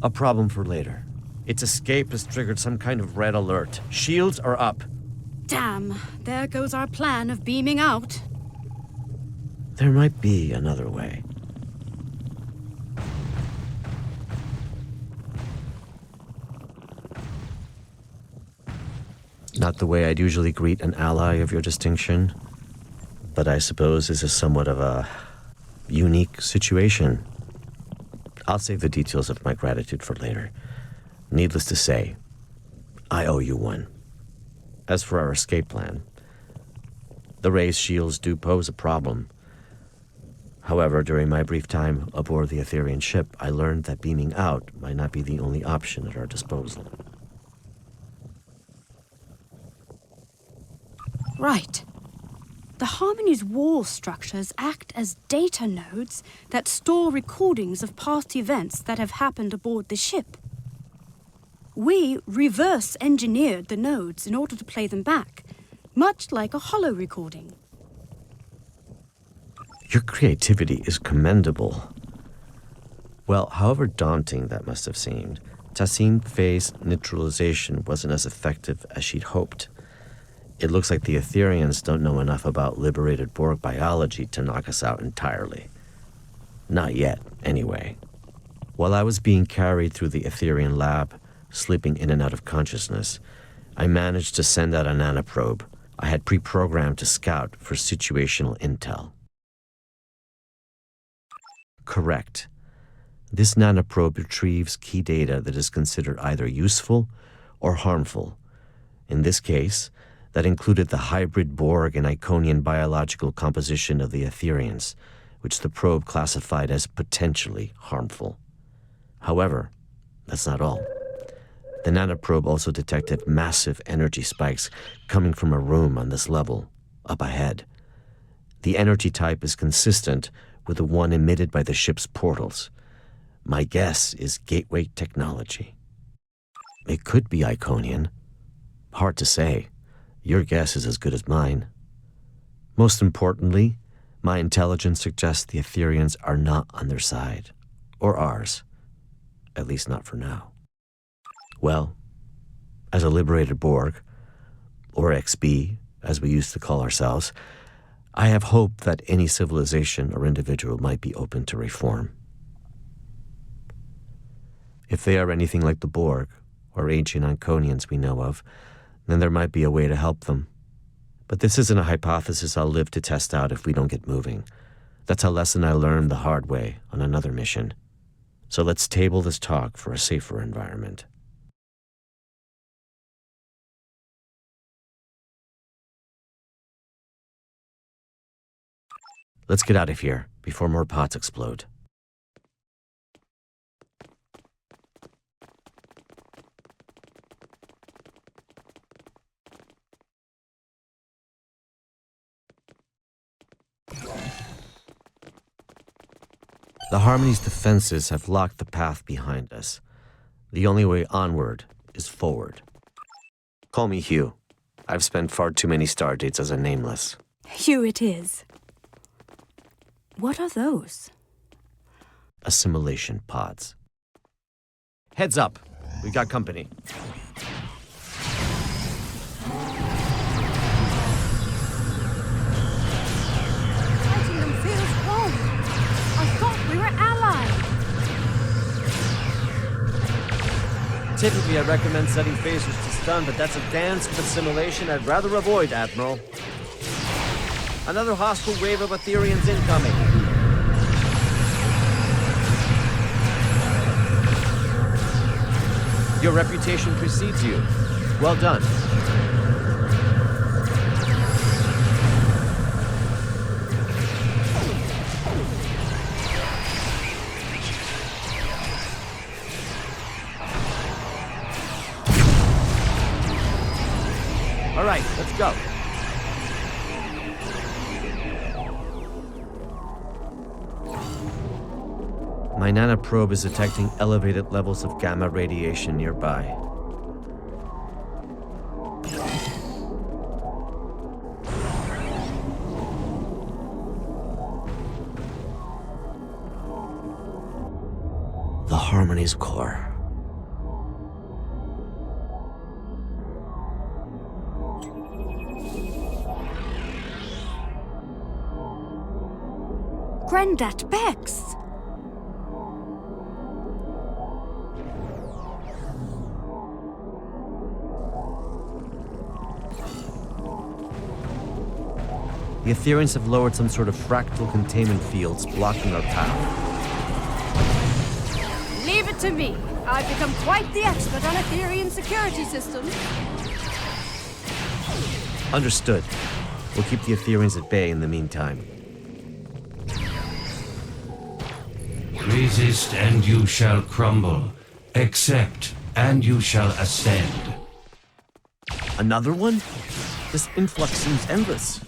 A problem for later. Its escape has triggered some kind of red alert. Shields are up. Damn, there goes our plan of beaming out. There might be another way. Not the way I'd usually greet an ally of your distinction, but I suppose this is somewhat of a unique situation. I'll save the details of my gratitude for later. Needless to say, I owe you one. As for our escape plan, the raised shields do pose a problem. However, during my brief time aboard the Etherean ship, I learned that beaming out might not be the only option at our disposal. Right. The Harmony's wall structures act as data nodes that store recordings of past events that have happened aboard the ship. We reverse engineered the nodes in order to play them back, much like a holo recording. Your creativity is commendable. Well, however daunting that must have seemed, Tassin Fey's neutralization wasn't as effective as she'd hoped. It looks like the Ethereans don't know enough about liberated Borg biology to knock us out entirely. Not yet, anyway. While I was being carried through the Etherean lab, sleeping in and out of consciousness, I managed to send out a nanoprobe I had pre-programmed to scout for situational intel. Correct. This nanoprobe retrieves key data that is considered either useful or harmful. In this case, that included the hybrid Borg and Iconian biological composition of the Ethereans, which the probe classified as potentially harmful. However, that's not all. The nanoprobe also detected massive energy spikes coming from a room on this level, up ahead. The energy type is consistent with the one emitted by the ship's portals. My guess is gateway technology. It could be Iconian. Hard to say. Your guess is as good as mine. Most importantly, my intelligence suggests the Etherians are not on their side. Or ours. At least not for now. Well, as a liberated Borg, or XB, as we used to call ourselves, I have hope that any civilization or individual might be open to reform. If they are anything like the Borg, or ancient Iconians we know of, then there might be a way to help them. But this isn't a hypothesis I'll live to test out if we don't get moving. That's a lesson I learned the hard way on another mission. So let's table this talk for a safer environment. Let's get out of here before more pots explode. The Harmony's defenses have locked the path behind us. The only way onward is forward. Call me Hugh. I've spent far too many stardates as a nameless. Hugh it is. What are those? Assimilation pods. Heads up. We got company. Fighting them feels wrong. I thought we were allies. Typically, I recommend setting phasers to stun, but that's a dance with assimilation I'd rather avoid, Admiral. Another hostile wave of Etherians incoming. Your reputation precedes you. Well done. All right, let's go. My nanoprobe is detecting elevated levels of gamma radiation nearby. The Harmony's core. Granddad Bex! The Etherians have lowered some sort of fractal containment fields blocking our path. Leave it to me. I've become quite the expert on Etherian security systems. Understood. We'll keep the Etherians at bay in the meantime. Resist and you shall crumble. Accept and you shall ascend. Another one? This influx seems endless.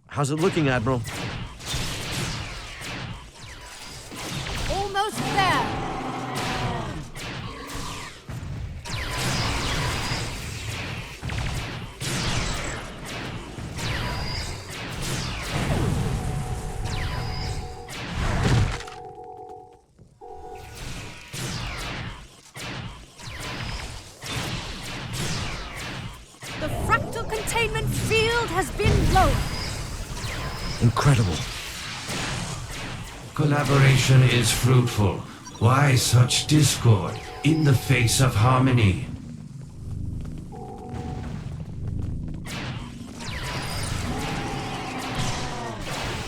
How's it looking, Admiral? Almost there. The fractal containment field has been lowered. Incredible. Collaboration is fruitful. Why such discord in the face of harmony?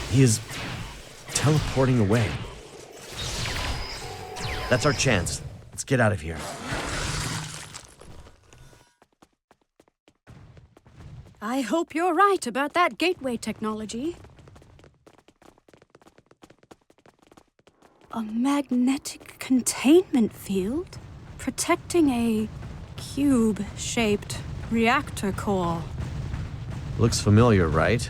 He is teleporting away. That's our chance. Let's get out of here. I hope you're right about that gateway technology. A magnetic containment field protecting a cube-shaped reactor core. Looks familiar, right?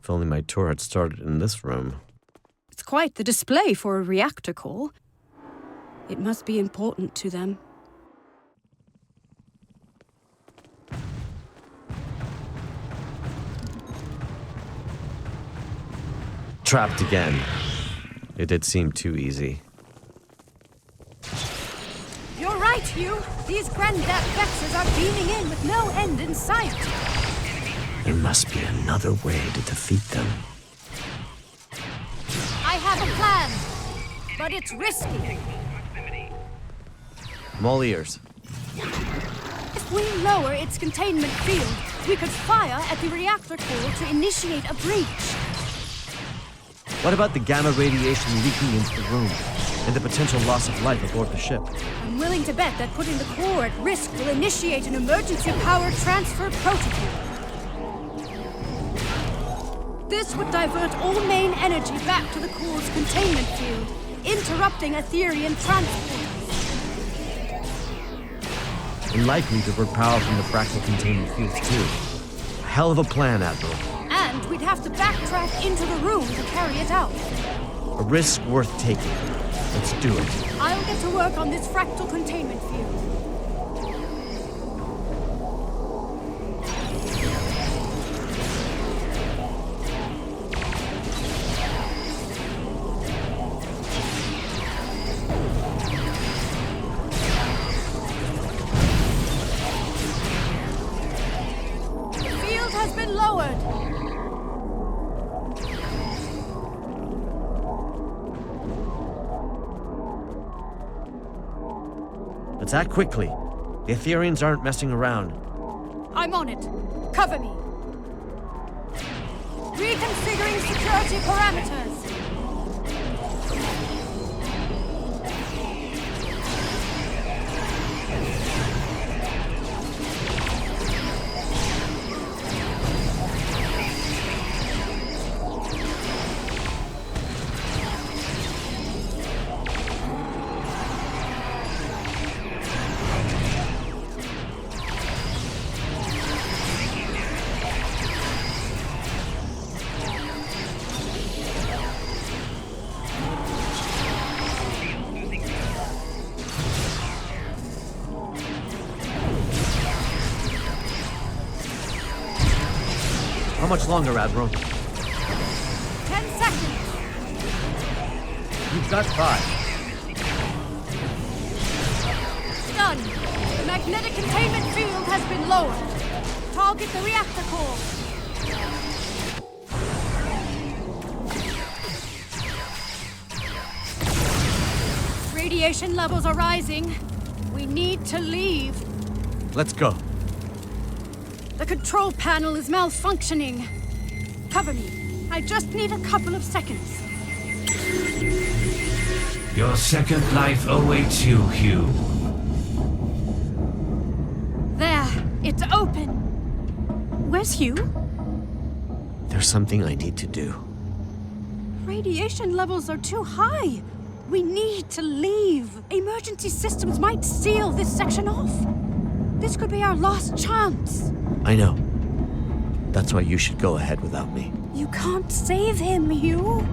If only my tour had started in this room. It's quite the display for a reactor core. It must be important to them. Trapped again. It did seem too easy. You're right, Hugh. These Granddad Vexes are beaming in with no end in sight. There must be another way to defeat them. I have a plan, but it's risky. I'm all ears. If we lower its containment field, we could fire at the reactor core to initiate a breach. What about the gamma radiation leaking into the room and the potential loss of life aboard the ship? I'm willing to bet that putting the core at risk will initiate an emergency power transfer protocol. This would divert all main energy back to the core's containment field, interrupting Etherian transporters. And likely divert power from the fractal containment fields too. A hell of a plan, Admiral. And we'd have to backtrack into the room to carry it out. A risk worth taking. Let's do it. I'll get to work on this fractal containment field. The field has been lowered. Let's act quickly. The Etherians aren't messing around. I'm on it. Cover me. Reconfiguring security parameters. How much longer, Admiral? 10 seconds. You've got 5. Done. The magnetic containment field has been lowered. Target the reactor core. Radiation levels are rising. We need to leave. Let's go. The control panel is malfunctioning. Cover me. I just need a couple of seconds. Your second life awaits you, Hugh. There. It's open. Where's Hugh? There's something I need to do. Radiation levels are too high. We need to leave. Emergency systems might seal this section off. This could be our last chance. I know. That's why you should go ahead without me. You can't save him, Hugh.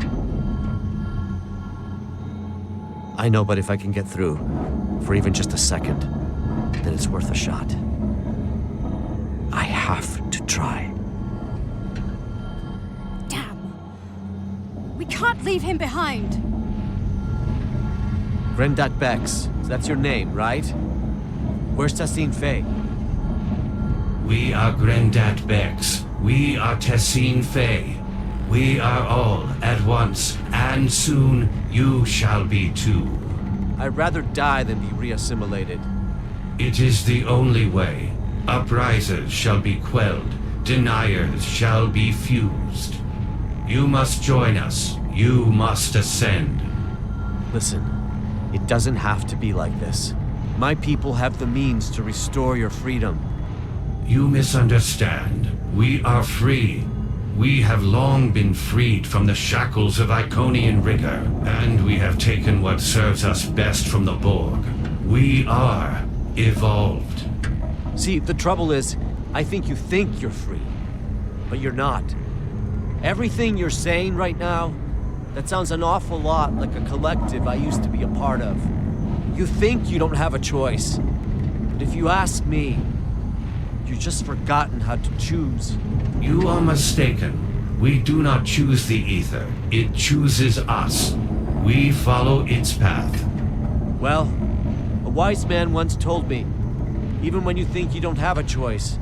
I know, but if I can get through, for even just a second, then it's worth a shot. I have to try. Damn. We can't leave him behind. Granddad Bex, that's your name, right? Where's Tassine Faye? We are Granddad Bex. We are Tassine Faye. We are all at once, and soon you shall be too. I'd rather die than be reassimilated. It is the only way. Uprisers shall be quelled. Deniers shall be fused. You must join us. You must ascend. Listen, it doesn't have to be like this. My people have the means to restore your freedom. You misunderstand. We are free. We have long been freed from the shackles of Iconian rigor, and we have taken what serves us best from the Borg. We are evolved. See, the trouble is, I think you're free, but you're not. Everything you're saying right now, that sounds an awful lot like a collective I used to be a part of. You think you don't have a choice, but if you ask me, you've just forgotten how to choose. You are mistaken. We do not choose the ether. It chooses us. We follow its path. Well, a wise man once told me, even when you think you don't have a choice,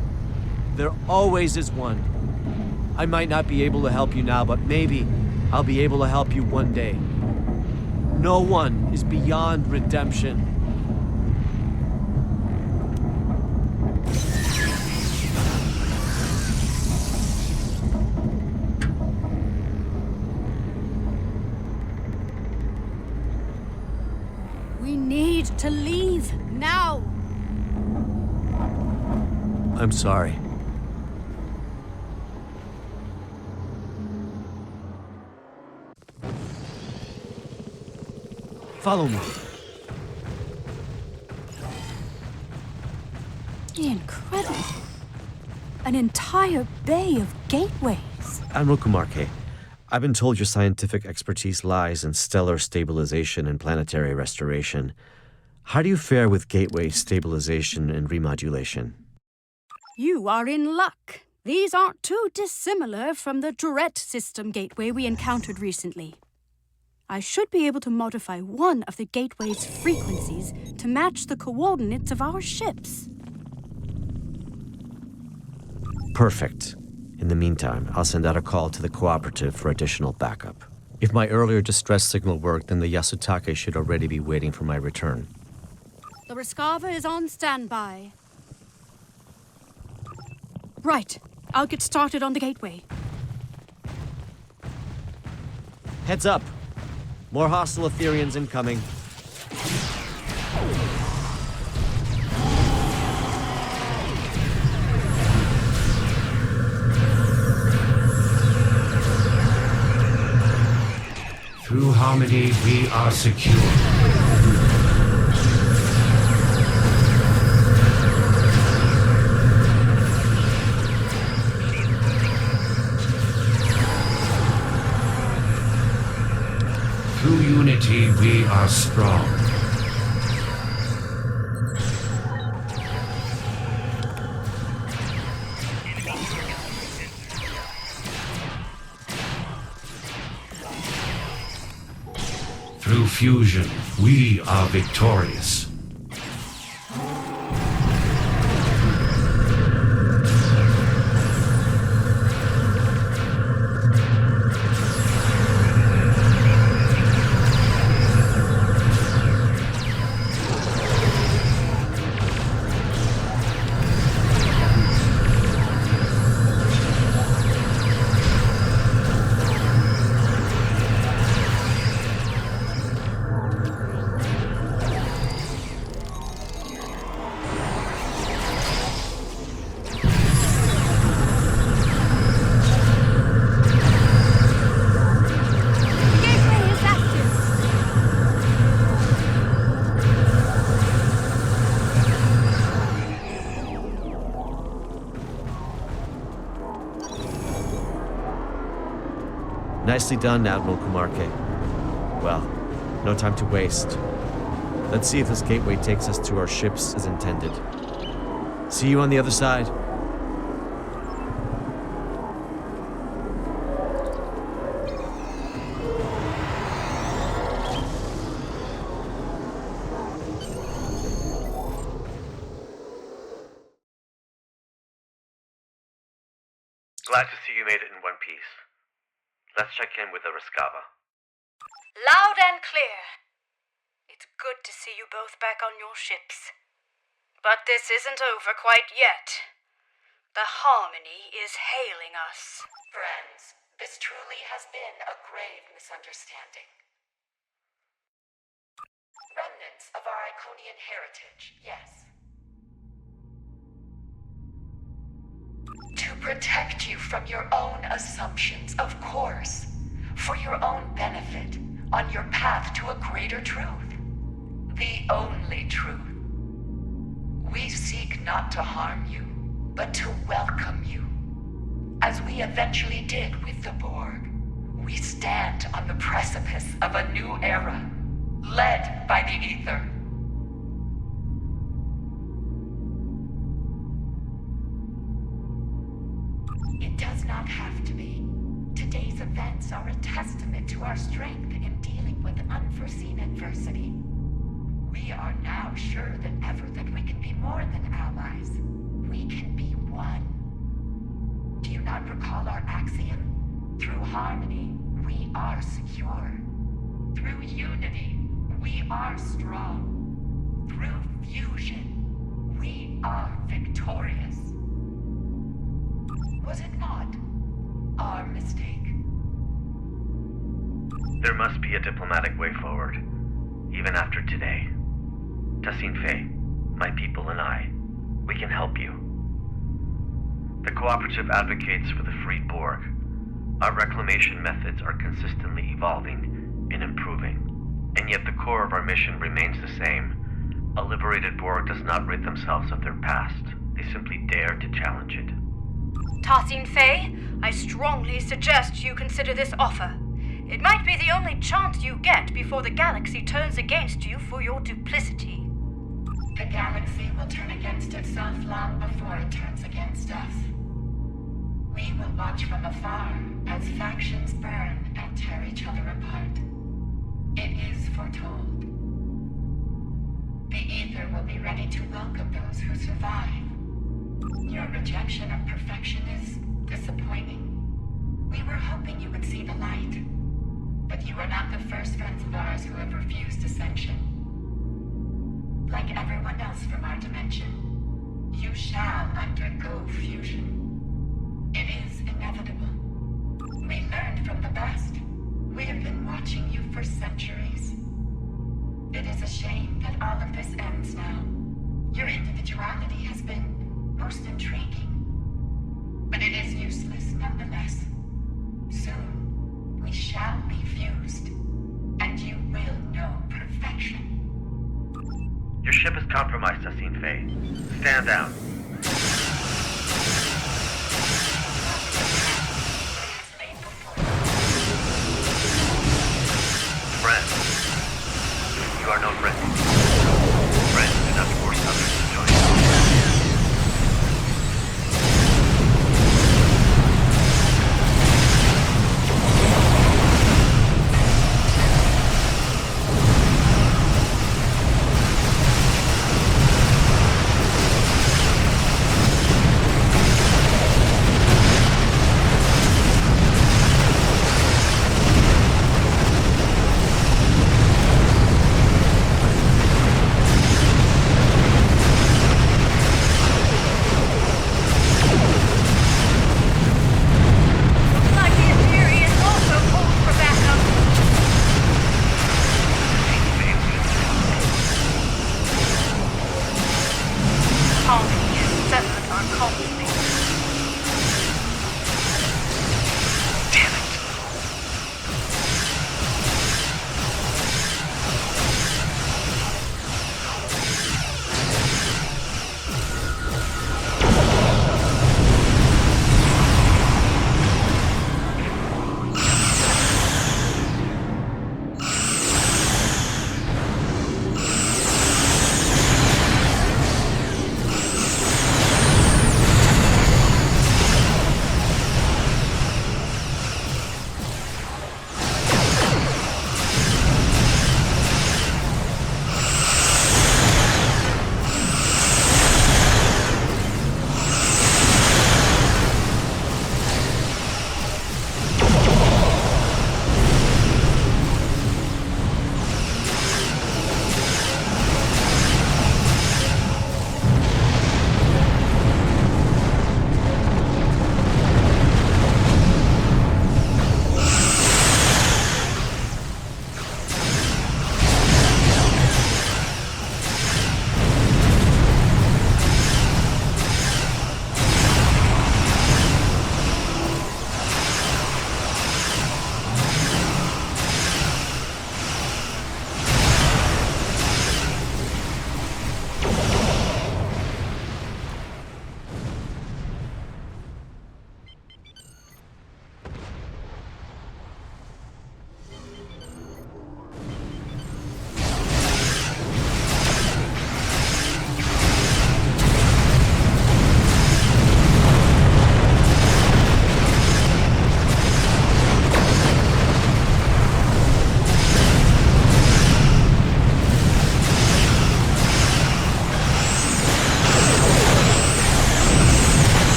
there always is one. I might not be able to help you now, but maybe I'll be able to help you one day. No one is beyond redemption. We need to leave now. I'm sorry. Follow me. Incredible. An entire bay of gateways. Admiral Kumarke, I've been told your scientific expertise lies in stellar stabilization and planetary restoration. How do you fare with gateway stabilization and remodulation? You are in luck. These aren't too dissimilar from the Tourette system gateway we encountered recently. I should be able to modify one of the gateway's frequencies to match the coordinates of our ships. Perfect. In the meantime, I'll send out a call to the cooperative for additional backup. If my earlier distress signal worked, then the Yasutake should already be waiting for my return. The Rescava is on standby. Right. I'll get started on the gateway. Heads up. More hostile Etherians incoming. Through harmony, we are secure. Through unity, we are strong. Through fusion, we are victorious. Nicely done, Admiral Kumarke. Well, no time to waste. Let's see if this gateway takes us to our ships as intended. See you on the other side. Glad to see you made it in one piece. Let's check in with the Rescava. Loud and clear. It's good to see you both back on your ships. But this isn't over quite yet. The Harmony is hailing us. Friends, this truly has been a grave misunderstanding. Remnants of our Iconian heritage, yes. To protect you from your own assumptions, of course. For your own benefit, on your path to a greater truth. The only truth. We seek not to harm you, but to welcome you. As we eventually did with the Borg, we stand on the precipice of a new era, led by the Ether. It does not have to be. Today's events are a testament to our strength in dealing with unforeseen adversity. We are now sure than ever that we can be more than allies. We can be one. Do you not recall our axiom? Through harmony, we are secure. Through unity, we are strong. Through fusion, we are victorious. Was it not our mistake? There must be a diplomatic way forward, even after today. Tassine Fey, my people and I, we can help you. The Cooperative advocates for the freed Borg. Our reclamation methods are consistently evolving and improving, and yet the core of our mission remains the same. A liberated Borg does not rid themselves of their past. They simply dare to challenge it. Tassine Fey, I strongly suggest you consider this offer. It might be the only chance you get before the galaxy turns against you for your duplicity. The galaxy will turn against itself long before it turns against us. We will watch from afar as factions burn and tear each other apart. It is foretold. The Ether will be ready to welcome those who survive. Your rejection of perfection is disappointing. We were hoping you would see the light. But you are not the first friends of ours who have refused ascension. Like everyone else from our dimension, you shall undergo fusion. It is inevitable. We learned from the best. We have been watching you for centuries. It is a shame that all of this ends now. Your individuality has been most intriguing. But it is useless nonetheless. Soon, we shall be fused, and you will know perfection. Your ship is compromised, Tassine Fey. Stand down. Friend, you are no friend. Friends do not force others to join you.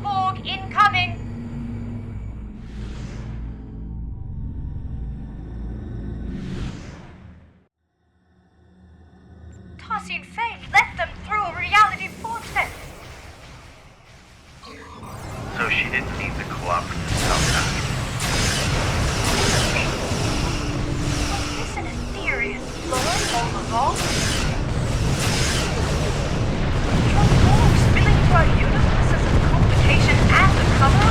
Borg incoming! Tossing Faye let them through a reality vortex! So she didn't need the cooperative self-action. Was this an ethereal ploy all along? From Borg spilling into our universe as a complication and a cover?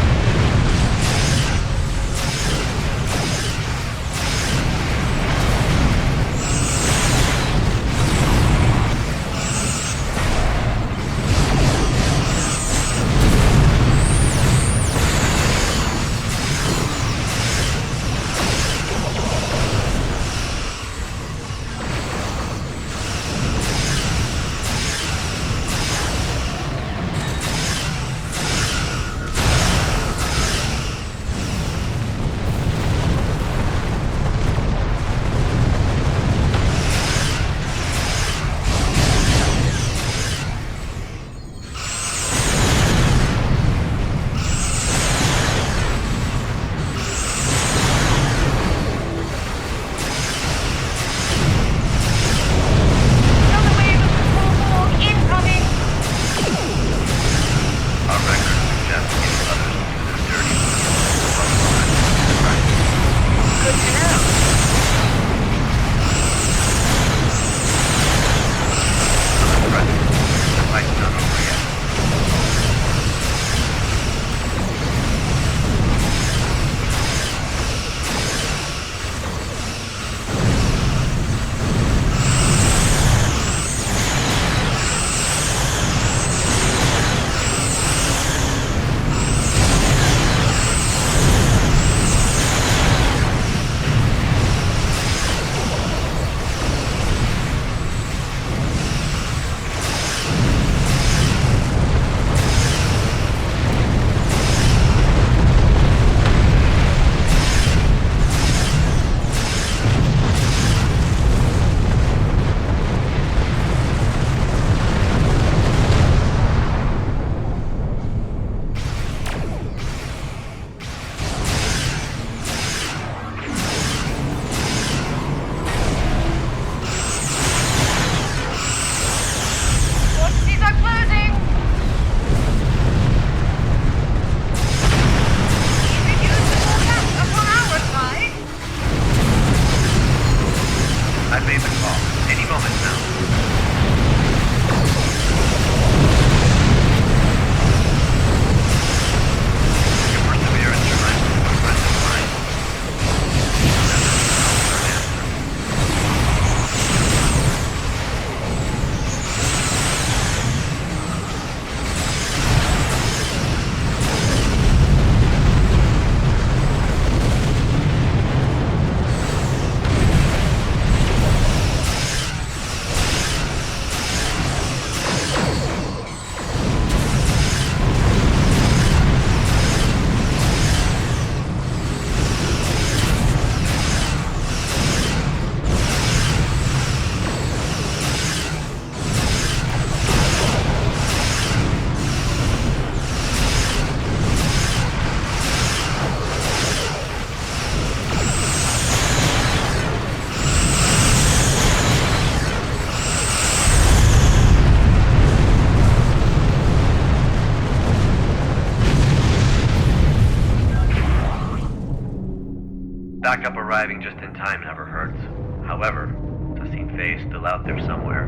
Backup arriving just in time never hurts. However, Tassine Faye is still out there somewhere,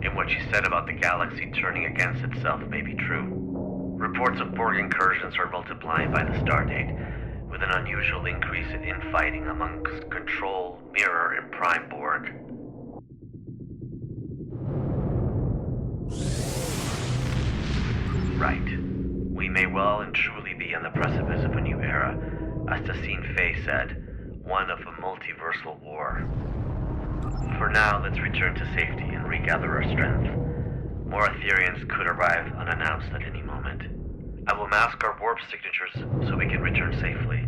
and what she said about the galaxy turning against itself may be true. Reports of Borg incursions are multiplying by the stardate, with an unusual increase in infighting amongst Control, Mirror, and Prime Borg. Right. We may well and truly be on the precipice of a new era, as Tassine Faye said, one of a multiversal war. For now, let's return to safety and regather our strength. More Ethereans could arrive unannounced at any moment. I will mask our warp signatures so we can return safely.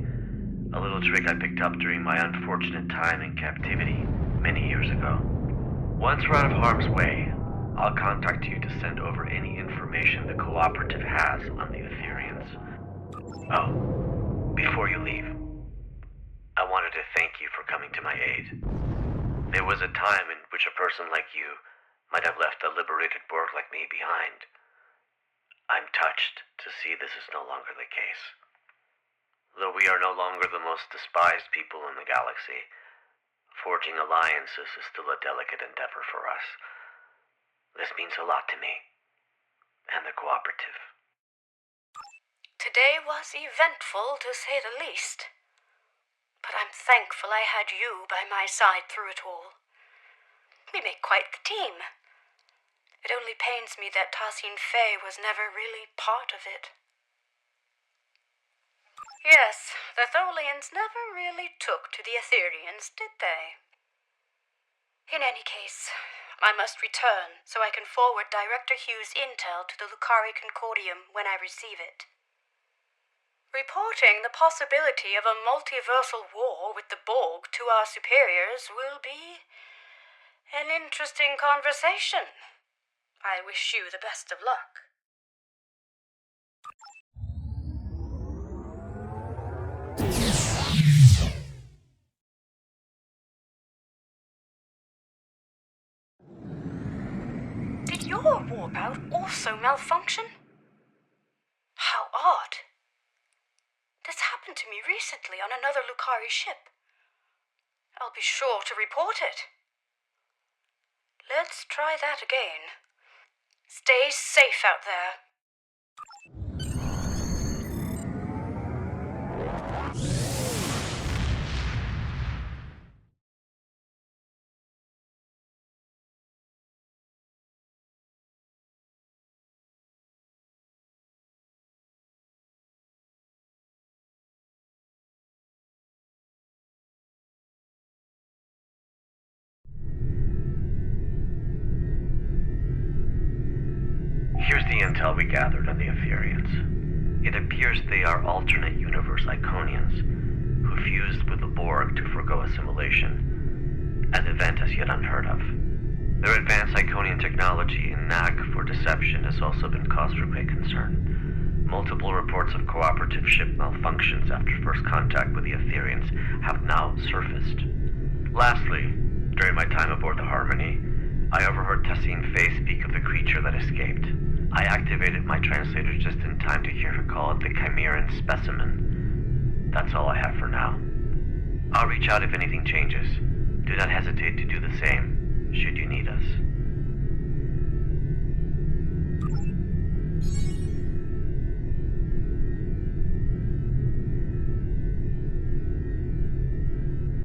A little trick I picked up during my unfortunate time in captivity many years ago. Once we're out of harm's way, I'll contact you to send over any information the Cooperative has on the Ethereans. Oh, before you leave, I wanted to thank you for coming to my aid. There was a time in which a person like you might have left a liberated Borg like me behind. I'm touched to see this is no longer the case. Though we are no longer the most despised people in the galaxy, forging alliances is still a delicate endeavor for us. This means a lot to me, and the cooperative. Today was eventful, to say the least. But I'm thankful I had you by my side through it all. We make quite the team. It only pains me that Tassine Fey was never really part of it. Yes, the Tholians never really took to the Aetherians, did they? In any case, I must return so I can forward Director Hughes' intel to the Lucari Concordium when I receive it. Reporting the possibility of a multiversal war with the Borg to our superiors will be an interesting conversation. I wish you the best of luck. Did your warp out also malfunction? How odd. This happened to me recently on another Lucari ship. I'll be sure to report it. Let's try that again. Stay safe out there. Here's the intel we gathered on the Aetherians. It appears they are alternate universe Iconians who fused with the Borg to forgo assimilation, an event as yet unheard of. Their advanced Iconian technology and knack for deception has also been cause for great concern. Multiple reports of cooperative ship malfunctions after first contact with the Aetherians have now surfaced. Lastly, during my time aboard the Harmony, I overheard Tassine Fey speak of the creature that escaped. I activated my translator just in time to hear her call it the Chimeran specimen. That's all I have for now. I'll reach out if anything changes. Do not hesitate to do the same, should you need us.